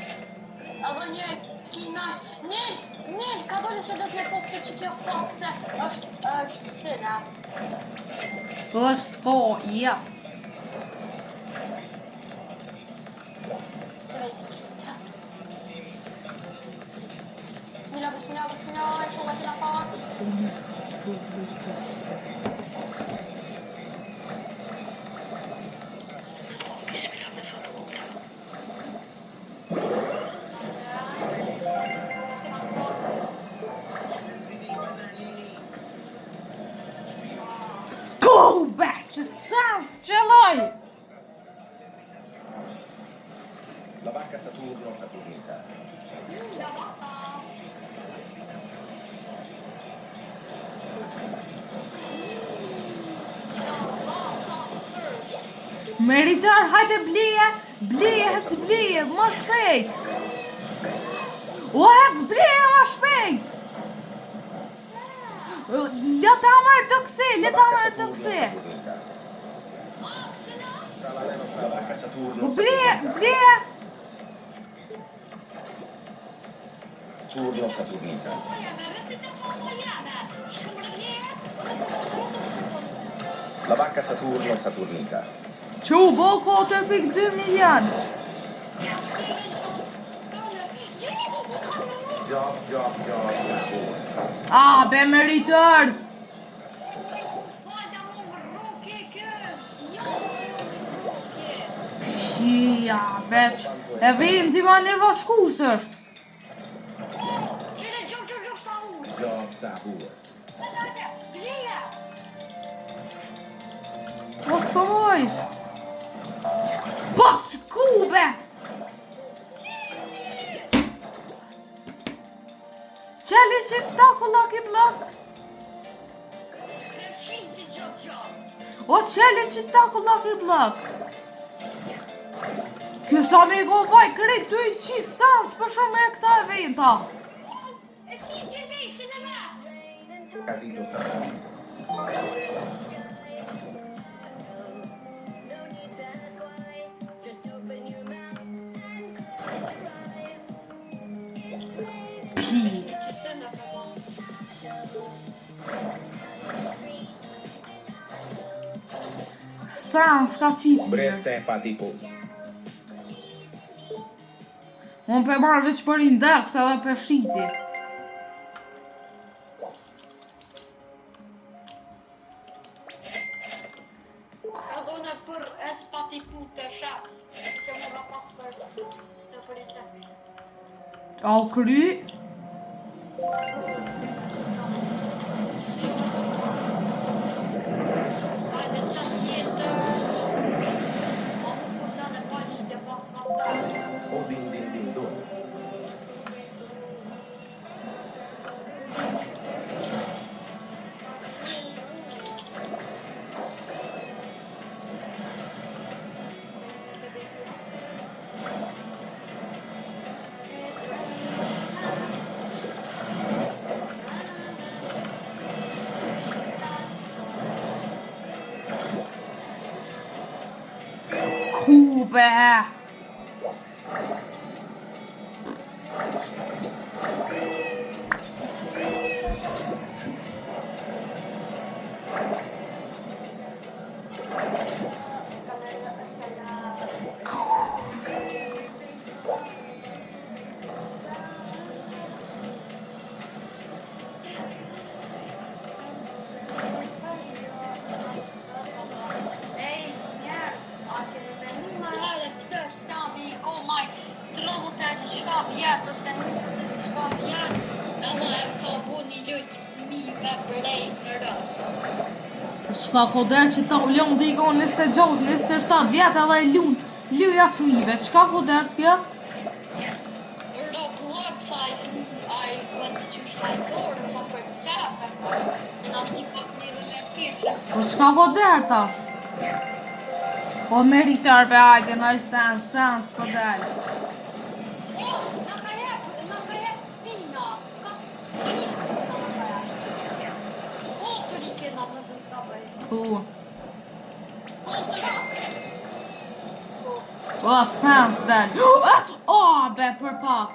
Edhe një kina... Nel, ka dole se do të me poste që kjo pak se është sëna. është s'ko, ja. Bismillah, inshallah kina pak. Go back, që sans, qëlloj! La vacca Saturno Saturnita. La vacca. Meritar, hajde blije, hec blije, ma shpejt! O, hec blije, ma shpejt! Le ta marr të kësi, le ta marr të kësi. La vacca Saturno. Ble. Turno Saturnica. La vacca Saturno Saturnica. Që u bo 4.2 milion. Job. Be meritor. Ja, veç. E vim ti ma një vashkus është. Job Sabur. Mos pëmoj. Pas kube. Qeli që ta ku Lucky Block. O qeli që ta ku Lucky Block. Kësa me go vaj krejt të i qitë sans për shumë e këta e vejta. Casito Saturno. Sans ka qitë mirë. Breste Patipo. Unë pe marrë veç për indeks edhe për shiti. Adona për et pati pu të shaf. Që më rapat për të indeks. Au kry. Hajde qatë tjetër. O më përsa në pali dhe pas masaj. O din do. Kube. Vjetë ose nuk të diçka vjetë, edhe e ka bu një lujtë mive prej në rëtë. Shka koder që ta u ljon dhe i ka 26, 27 vjetë edhe i luja fmive. Qka koder të kjo? Roblox a i kënë që shkajtorë, sa për qepe, në një pak një dhe me pirqe. Po qka koder tash? O meritar be ajde, në sens po del. O, sens del. O, be për pak.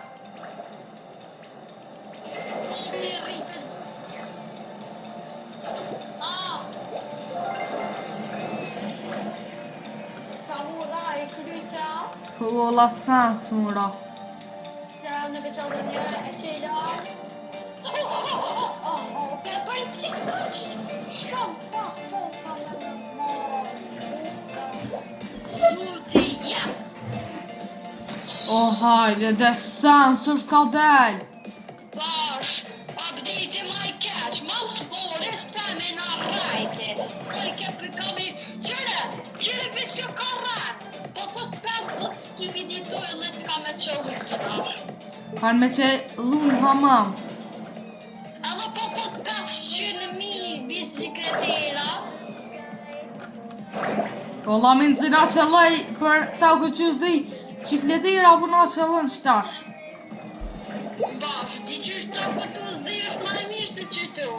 O, la sens mura. O, hajde, dhe sens është ka del. Bash, update my catch, mas vore se me na rajte. Like për kami, qire për që ka rajt. Po të pes të skipi një dojë dhe të ka me që lukësa. Kanë me që lunë hamam. Edhe po të pes që në mi bicikletera. Po lamin zina që lej për ta u këqys dhe qikletira për na që lën qëtash. Bash, di që është ta këtu zirë ma e mirë se qytu,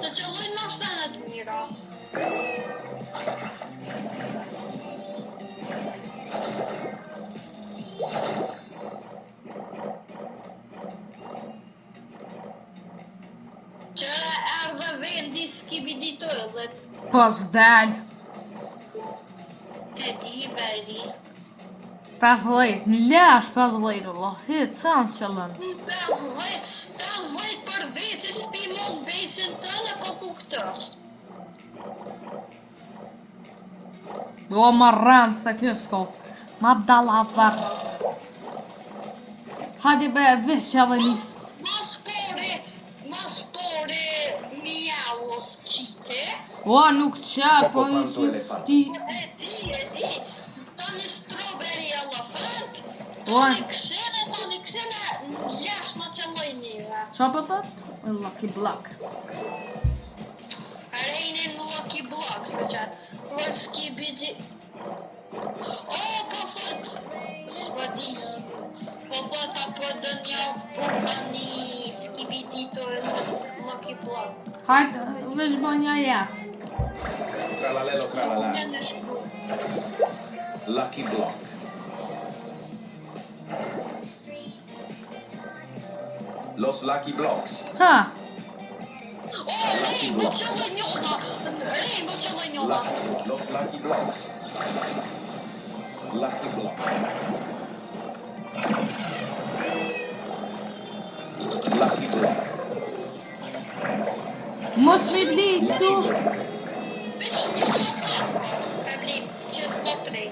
të qëllojnë në shtenë të mira. Qëra erdhe vendi skibidi toilet. Po s'dal. E di, beri. 50, në lash 50, Allah, hitë, sa në qëllën. 50 për vete s'pi mund besin të në koku këtë. Do më rënë se kjo s'ko. Ma bdalla varë. Hadi be, vesh që edhe nisë. Mas pore miaos qite. O, nuk qa, po i Poco që elefant. ti... E di. Tani strawberry elefant. Oj. Tani ksene në gjash në qëllojnive. Qa për thët? Lucky Block. Rejnin Lucky Block, për që. Për skibidi... O, po thët. Po di. Po thët apo dë një bukani skibidi të Lucky Block. Hajtë, vesh bo një jastë. Tralalelo tralala. Unë në shku. Lucky Block. Los Lucky Blocks. Ha, O, Rainbow qëllë njona. Rainbow qëllë njona. Los Lucky Blocks. Lucky Block. Lucky Block. mos mi bli këtu. Veç një qëllë. E blim, që s'po prej.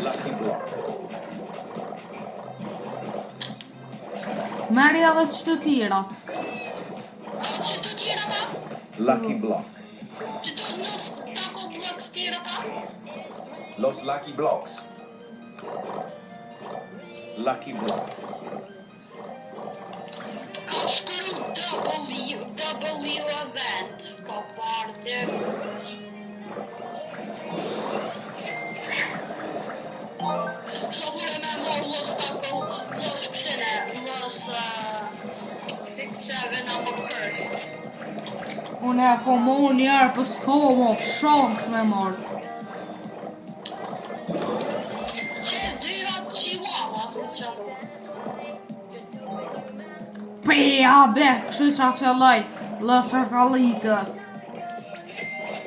Lucky Block. Meri edhe që të tirat. Që të tjera ta? Lucky Block. Që të nës tako blok tjera ta? Los Lucky Blocks. Lucky Block. Ka shkru W event. Po parte. Shokure me mor los tako, los këshene, los 6-7 apo kërë. Unë e komo njerë për s'ko mo shans me marë. Që dyrat chihuahua të qëllu. Pia be, kështu qa qëllaj, lëshër kalitës.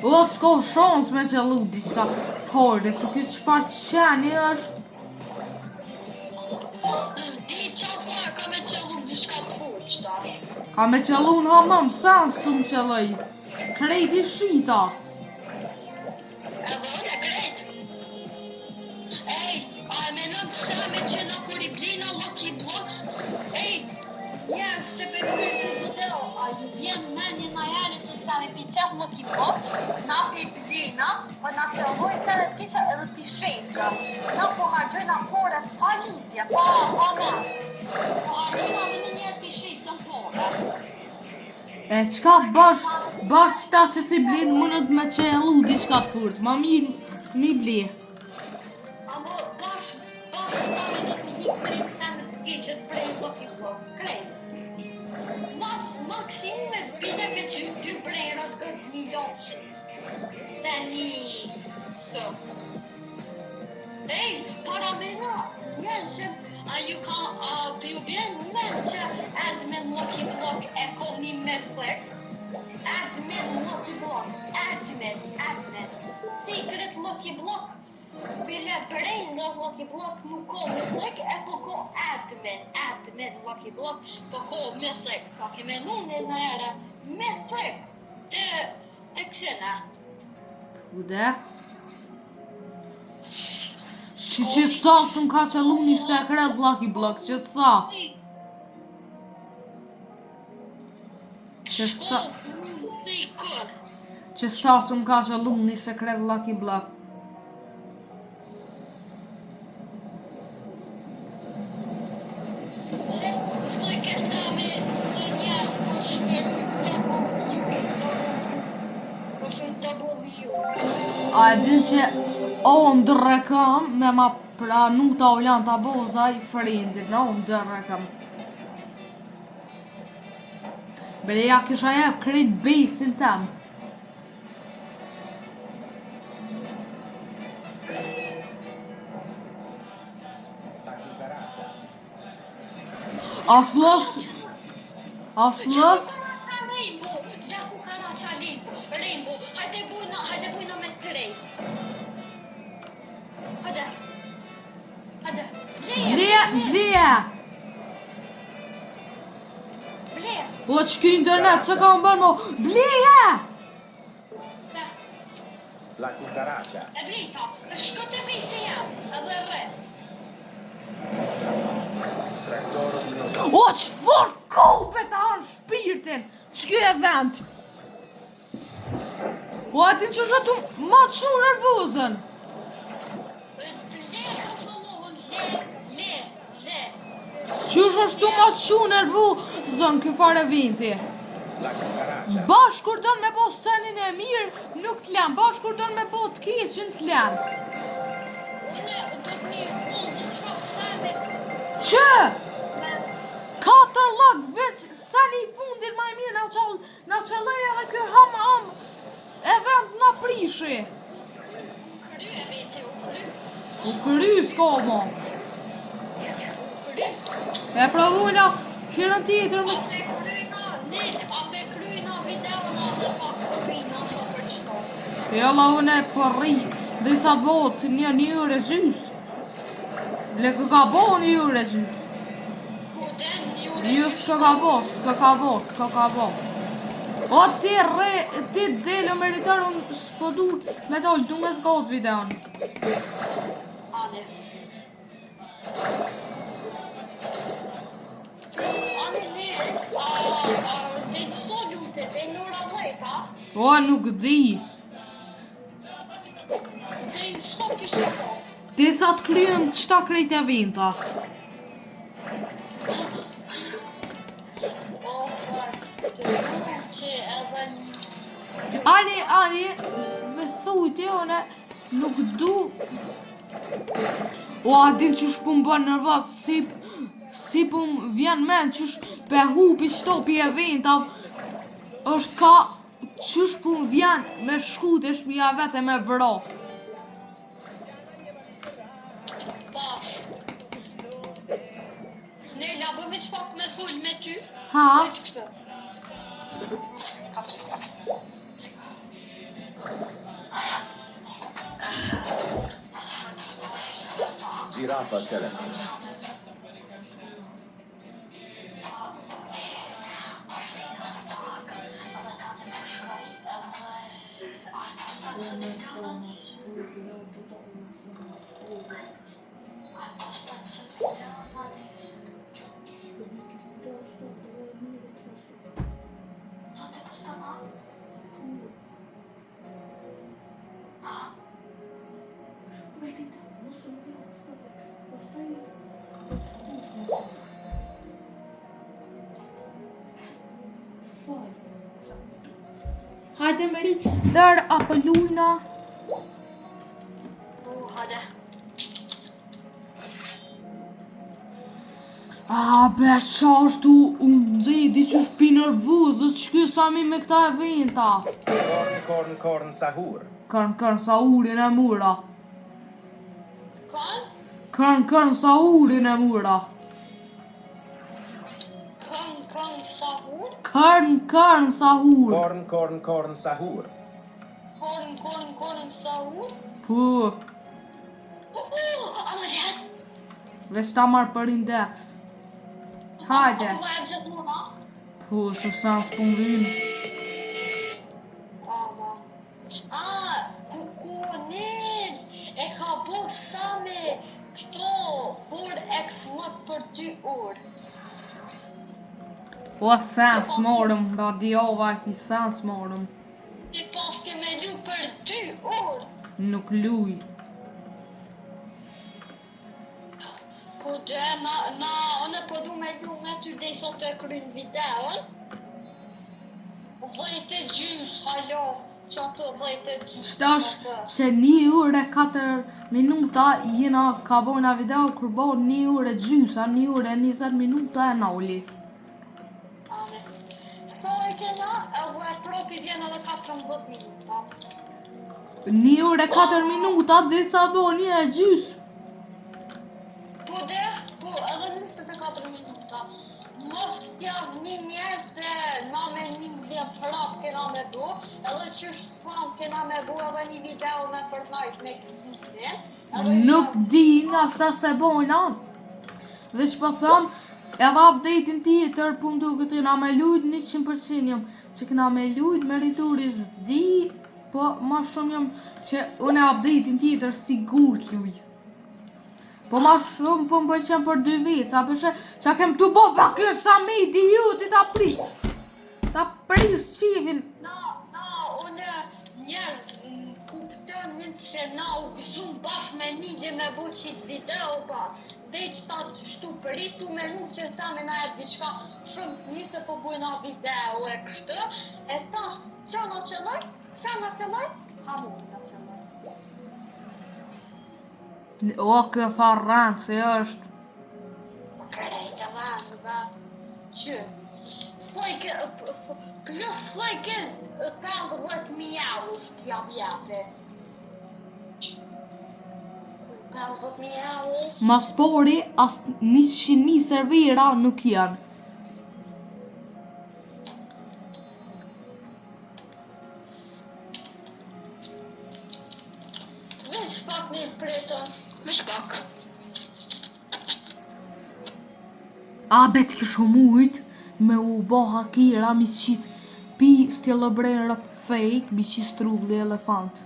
O, s'ko shans me qëllu diçka horde, se kjo qëfar qeni është. Di qafar ka me qëllu dishka të fuq tash. Ka me qëllu në hamam, sa në sumë qëllaj. Krejti shita. Edhe unë e krejt. Ej, a e menon të sa me që në kur i blina Lucky Blocks? Ej, njerë se për kërë që zëdeo, a ju vjen meni në jari që sa me piqet Lucky Blocks, na pi blina, po na qëlloj se dhe t'kisha edhe pishenka. Na po hargjojna pore pa lidhje, pa me. Po hargjojna dhe me njerë pishisë në pore. E qka bash qëta që si blin mënët me qëllu diçka të furt, ma mirë mi bli. Amo bash ta me do të një prej këta në t'kishet prej Lucky Blocks, krejt. Maksimum e bine me që dy brejras këtë një gjoqë. Dhe një... të. Ej, para mena, njerës që a ju ka për ju bjen men që admin Lucky Block e koni me flik. Admin Lucky Block, admin. Secret Lucky Block. Bile brej nga Lucky Block nuk ko me flik, e po ko admin Lucky Block, po ko me flik. Ka keme nene në ere me flik të kësina. Kude? Që sa s'm ka qëllu një sekret Lucky Block, që sa? Që sa? Si kër. Që sa s'm ka qëllu një sekret Lucky Block. Like sa me të njerës po shkëru W. A e din që o ndërre kam me ma pranu ta ulan ta boza i frindin, o ndërre kam. Bele ja kisha jep krejt basin tem. La cucaracha. Ashtlës. Rainbow, la cucaracha Rainbow, hajde bujna me krejt. Hajde. Ble. O që ky internet, se ka më bërë mo. Bleja! La cucaracha. E drejta, shko të vejse jam, edhe rre. Trattore di O çfarë kope ta hanë shpirtin. Që ky e vend. O ati që shëtu ma që nervozën. Qysh është ma që nervozën ky fare vinti. La cucaracha. Bash kur don me po scenin e mirë, nuk t'len. Bash kur don me po t'keqin t'len. Që? 4 log veç seni i fundit ma i mirë na qëllej edhe kjo ham e vend na prishi. U kry s'ka mo. E provujna herën tjetër më. Jalla unë e përri dhe sa bot një ure gjys. Le ka bo një ure gjys. Jo s'ka ka bo. O ti delë meritar unë s'po du me dollë du me zgot videon. O nuk di. Ti sa të kryem qëta krejt e vinta. Ani, me thuj ti one, nuk du. O adin që shpun bën nërvat, si pun vjen men që pe hupi shtopi e vinta, është ka që shpun vjen me shkut e shpia vete me vro. Nela, bëmi që pak me thull me ty? Ha? Giraffa celeste. Hajde Meri, dër apo lujna. Hajde. Be qashtu unë di që shpi nervuzës që ky sami me këta e vinta. Corn sahur. Kërn saurin e mura. Kon? Kërn saurin e mura. Kon sahur? Kërn sahur. Corn sahur. Kon sahur? Po, Amalet! veç ta marrë për index. Hajde. Ma e gjithë mëna? Po, së sa s'pun vinë. Kukunis! E ka bo same këto por ekslot për 2 orë. O, sens morëm, ba diova ki sens morëm. Ti pas ke me lu për 2 orë. Nuk luj. Po dhe, one po du me lu me ty dhe sot të kryn videon. Vajte gjys, halo, që ato vajte gjys. Qëtash që 1 ure 4 minuta jena ka bojna video kur bo 1 ure gjysa, 1 ure 20 minuta e nolli. Sa scena edhe tropi vjen edhe 14 minuta. 1 orë e 4 minuta dhe sa do 1:30. Po edhe 24 minuta. Mos t'javni njerë se na me një dhe prap kena me bu, edhe qysh s'fam kena me bu edhe një video me Fortnite me Xixin. Nuk di nga shta se bojna. Veç po thom, edhe update-in tjetër, po më duket që na me lujt 100% jam, që kena me lujt merituri s'di, po ma shumë jam që unë update-in tjetër sigur t'luj. Po ma shumë po më pëlqen për 2 vit, sa përshë që kem të bo pa kësa me idiotit ta prish qivin. Unë njerëz kuptonin që na u gëzum bashkë me një dhe me bu qit video pa. Dhe që ta shtu përitu me nuk që sa me na e diçka shumë të njëse po bujna video e kështë, e tash qa na qëlloj, hamu na qëlloj. O, kë farran, se është. Krejtë ranë, dhe që plus flajken 50.000 euro t'ja vjepe. 50.000 euro. Mas pori, as 100.000 servera nuk janë. Veç pak një pritën, veç pak. A bet kisho mujt me u bo hakira mi qit pi stjelobrenrat fake mi qit strugli elefant.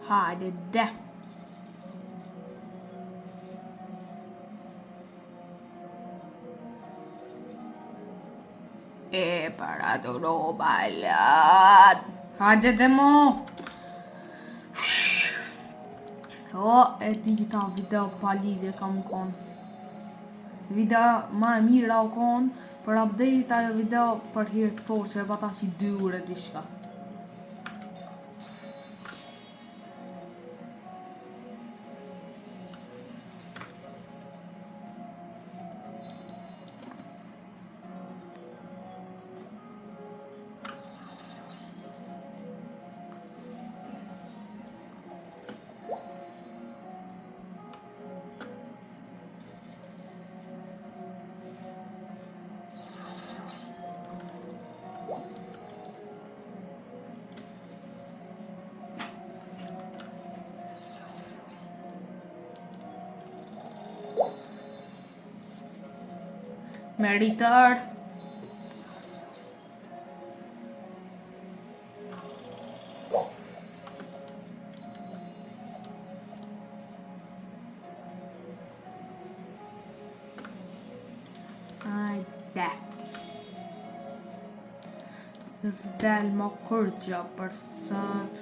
Hajde de. E para të robalat. Hajde dhe mo. O, e dita video pa lidhje kam kon. Video ma e mira u kon, për update ajo video për hirë të porë që e bata që 2 ure diçka. Meritor. Hajde. S'del më kur gjë për sot.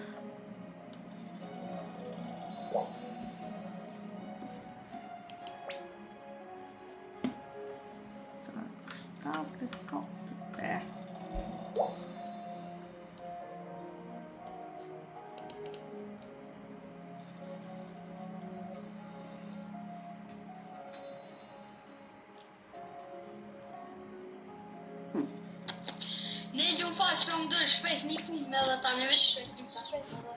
Ne ju falë që më dërë shpejt një punë edhe ta në veç shpejt një shpejt edhe.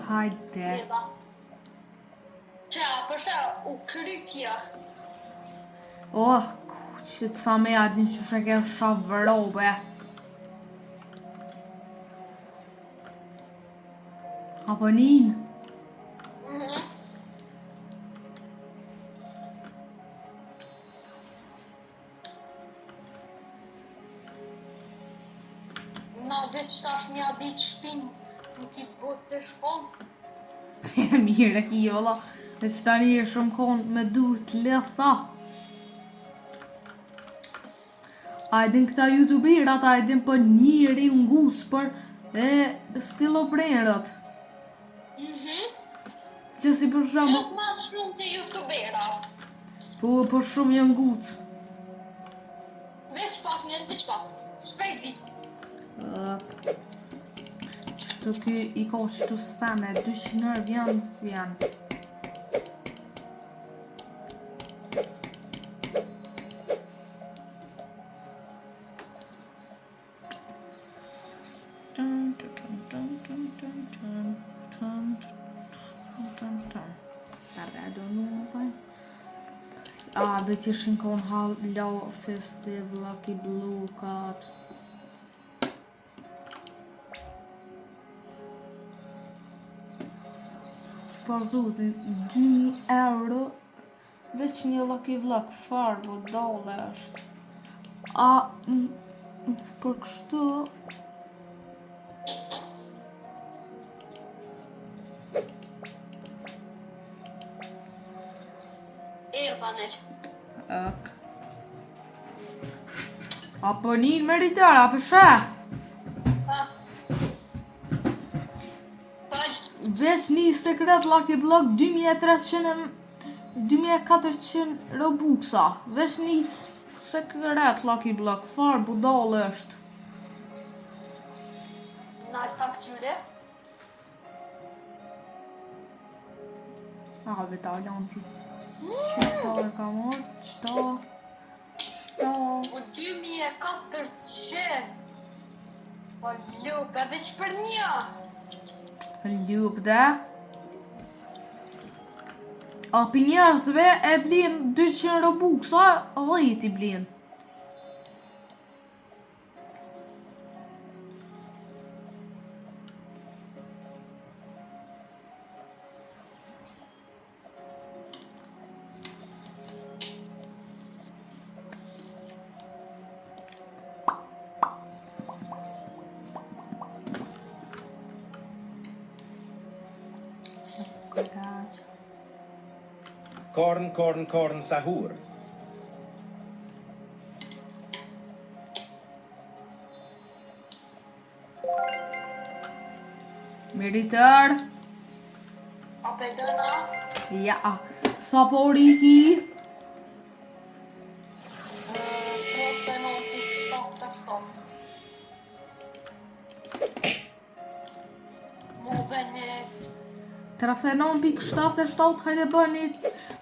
Hajde. Qa, përshë u krykja. Oh, që të sa me adin që shë shavërobe. Apo nin? Na dhe që tash mja ditë shpin, nuk i të botë se shkon. Mire ki jolla, dhe që tani e shumë kon me dur të letha. A e din këta youtuberat, a e din për njëri ungus për e stilobrenrat. Që si për shumë... Nuk ma shumë të youtubera. Po për shumë janë nguc. Veç pak një, veç pak. Shpejt di. Kështu ky i ka kështu sene, 200 nërë vjen, s'vjen. Bet ishin kon Halo Festive, Lucky Blue Cat. Por zotin, 2.000 euro veç një Lucky Block farë, po dole është. Për kështu... Banel. Ok. Apo një meritar, apo shë? Veç një sekret Lucky Block 2400 Robuxa. Veç një sekret Lucky Block, farë budallë është. Na faktyre? Vitalian ti. Qëta e ka morë, qëta. Po 2400. Po luka, veç për një. Lup dhe. Api njerëzve e blin 200 Robuxa, 10 i blin. Korn sahur. Meritar. Ape dëna? Ja, sa po riki? 39.77. Mo bene 39.77, hajde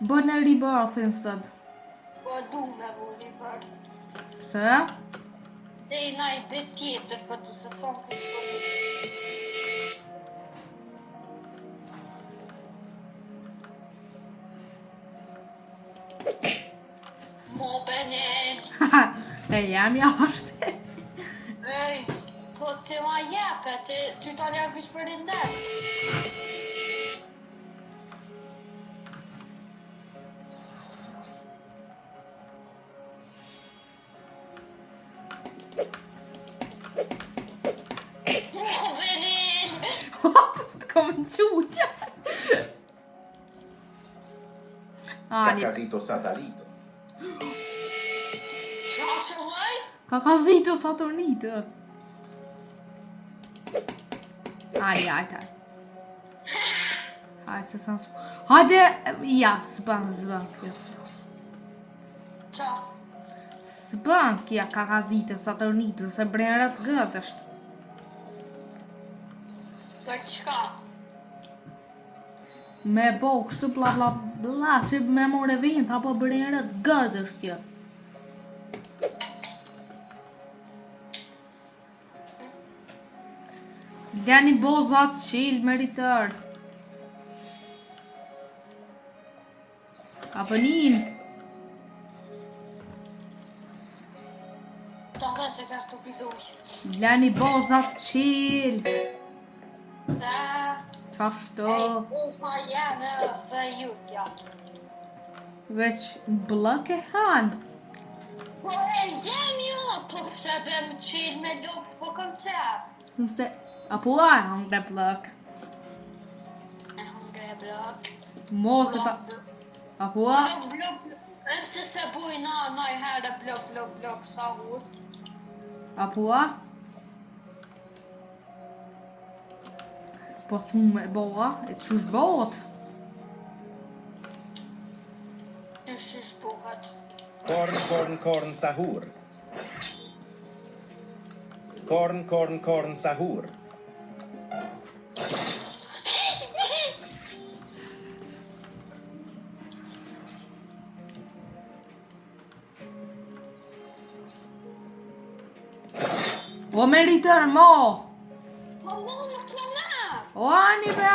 bëni rebirth instead. po du me vu reverse. Pse? Dhe i naj dhe tjetër, po du se son të s'poni. Mo bene. E jam jashtë. Ej, po të ma jepe, ty ta ljarëpish për rinder. Ciutia. Cacasito Satalito. Qashe laj? Cacasito Saturnito. Hajde. Hajde se sans. Hajde, ja, zbank. Qa? Zbank, ja, Cacasito Saturnito, se brerat gëtësht. Për qka? Me bo, kështu bla, që me more vend, apo brerat gëtësht kjo. Lani bozat qil meritar. Apo nin. Qa dhe se ka stupiduj. Lani bozat qil. Da. Qashtu. Ufa jene se jutja. Veç blok e han. Po e jem jo, po pëse be më qil me luft, po kom qep. Nëse, apo a hangre blok. E hongre blok. Mos e ta... Apo a... Blok, të se buj na i herë blok, sa hur. Apo a... Po thumë e boa, e qysh boat. Në shish buhat. Korn sahur. Korn sahur. O meritor, mo! Mo mos më merr. O ani be!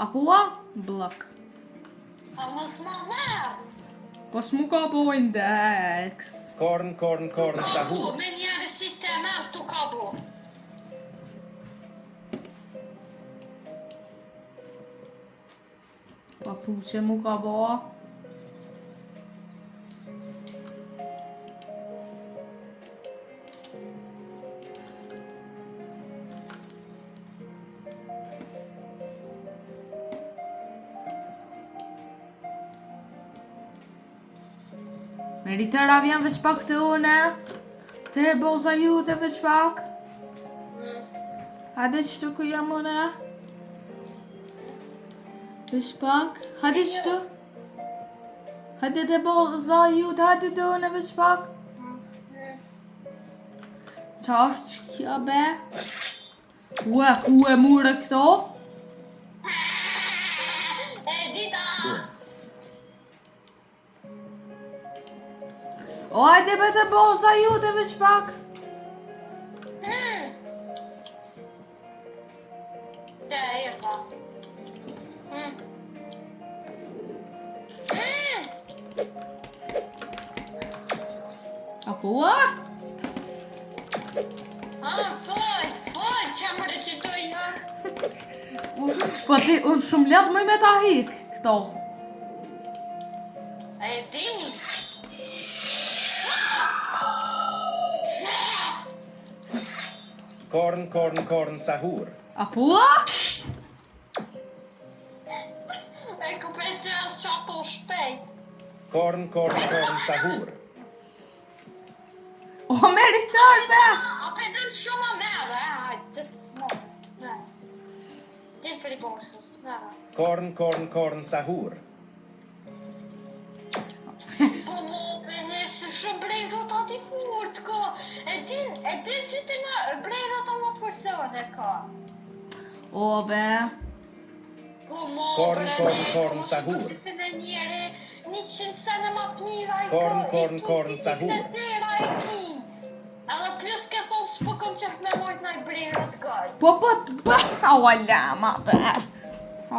Apo a? Blok. A mos më merr. Po s'mu ka po index. Corn, corn, corn, sahur. Me njerë si të merr tu kabu. Po thu që mu ka bo. Meritor, a vjen veç pak të une? Te boza ju të veç pak? Hadi që ku jam une? Veç pak? Hadi që Hadi te boza ju të hadi të une veç pak? Qa është që kja be? Ue, ku e mure këto? E dita. O, hajde be te boza ju të veç pak? Te e pa. Apo a? Fol, që më recitoj në. Po ti, unë shumë letë mëj me ta hik këto. E dini? Corn, corn, corn, sahur. Apo a? E ku për që atë qapo shpejt. Corn, corn, corn, sahur. O, meritor, be! A për të shumë a merë, hajtë, të të smë. Ti për i borsës, merë. Corn, corn, corn, sahur. Po mo, nëse shumë brejrot ati furt, ko. E din që të në brejrot a më forësone, ka. O, be. Po mo, Corn, corn, corn, sahur. Po që të në njere, 100 sene ma të mira i Corn, ka. corn, corn, sahur. I të tëra i ki. Edhe plus ke thonë s'po kom qef me mojt në i brejrot gaj. Po, a wala, ma, be.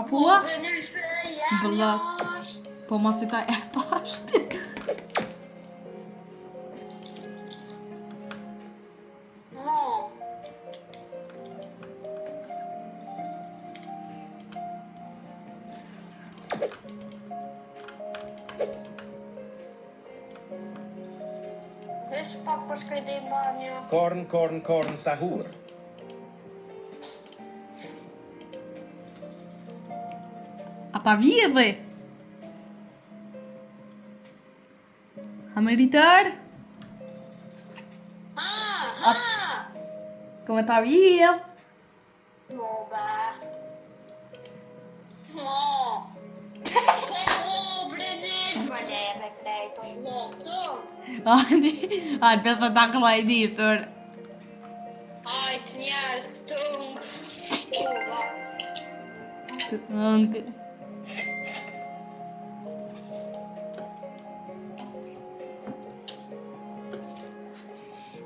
Apo a? Dhe nëse jam Blok. jash. Po, mos i ta e pashti. No. Vesh pak për shkoj dhe i banjo. Corn, corn, corn, sahur. A ta vjedhe? A meritor? Ha! Come ta vjedhe? No, ba. No. Po, Brenel, për ne e me krejt o lotë. A pesa ta këlla i disur. Ajt njerës tëngë. O, ba.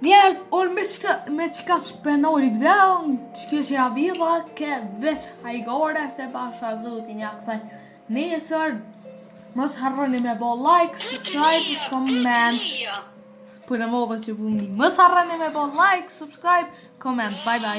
Njerëz, unë me që ka shpenori videon, që kjo që ja vidha, ke veç hajgore se basha zotin ja këthej nesër. Mos harroni me bo like, subscribe, comment. Për në modhe që bumi. Mos harroni me bo like, subscribe, comment. Bye bye.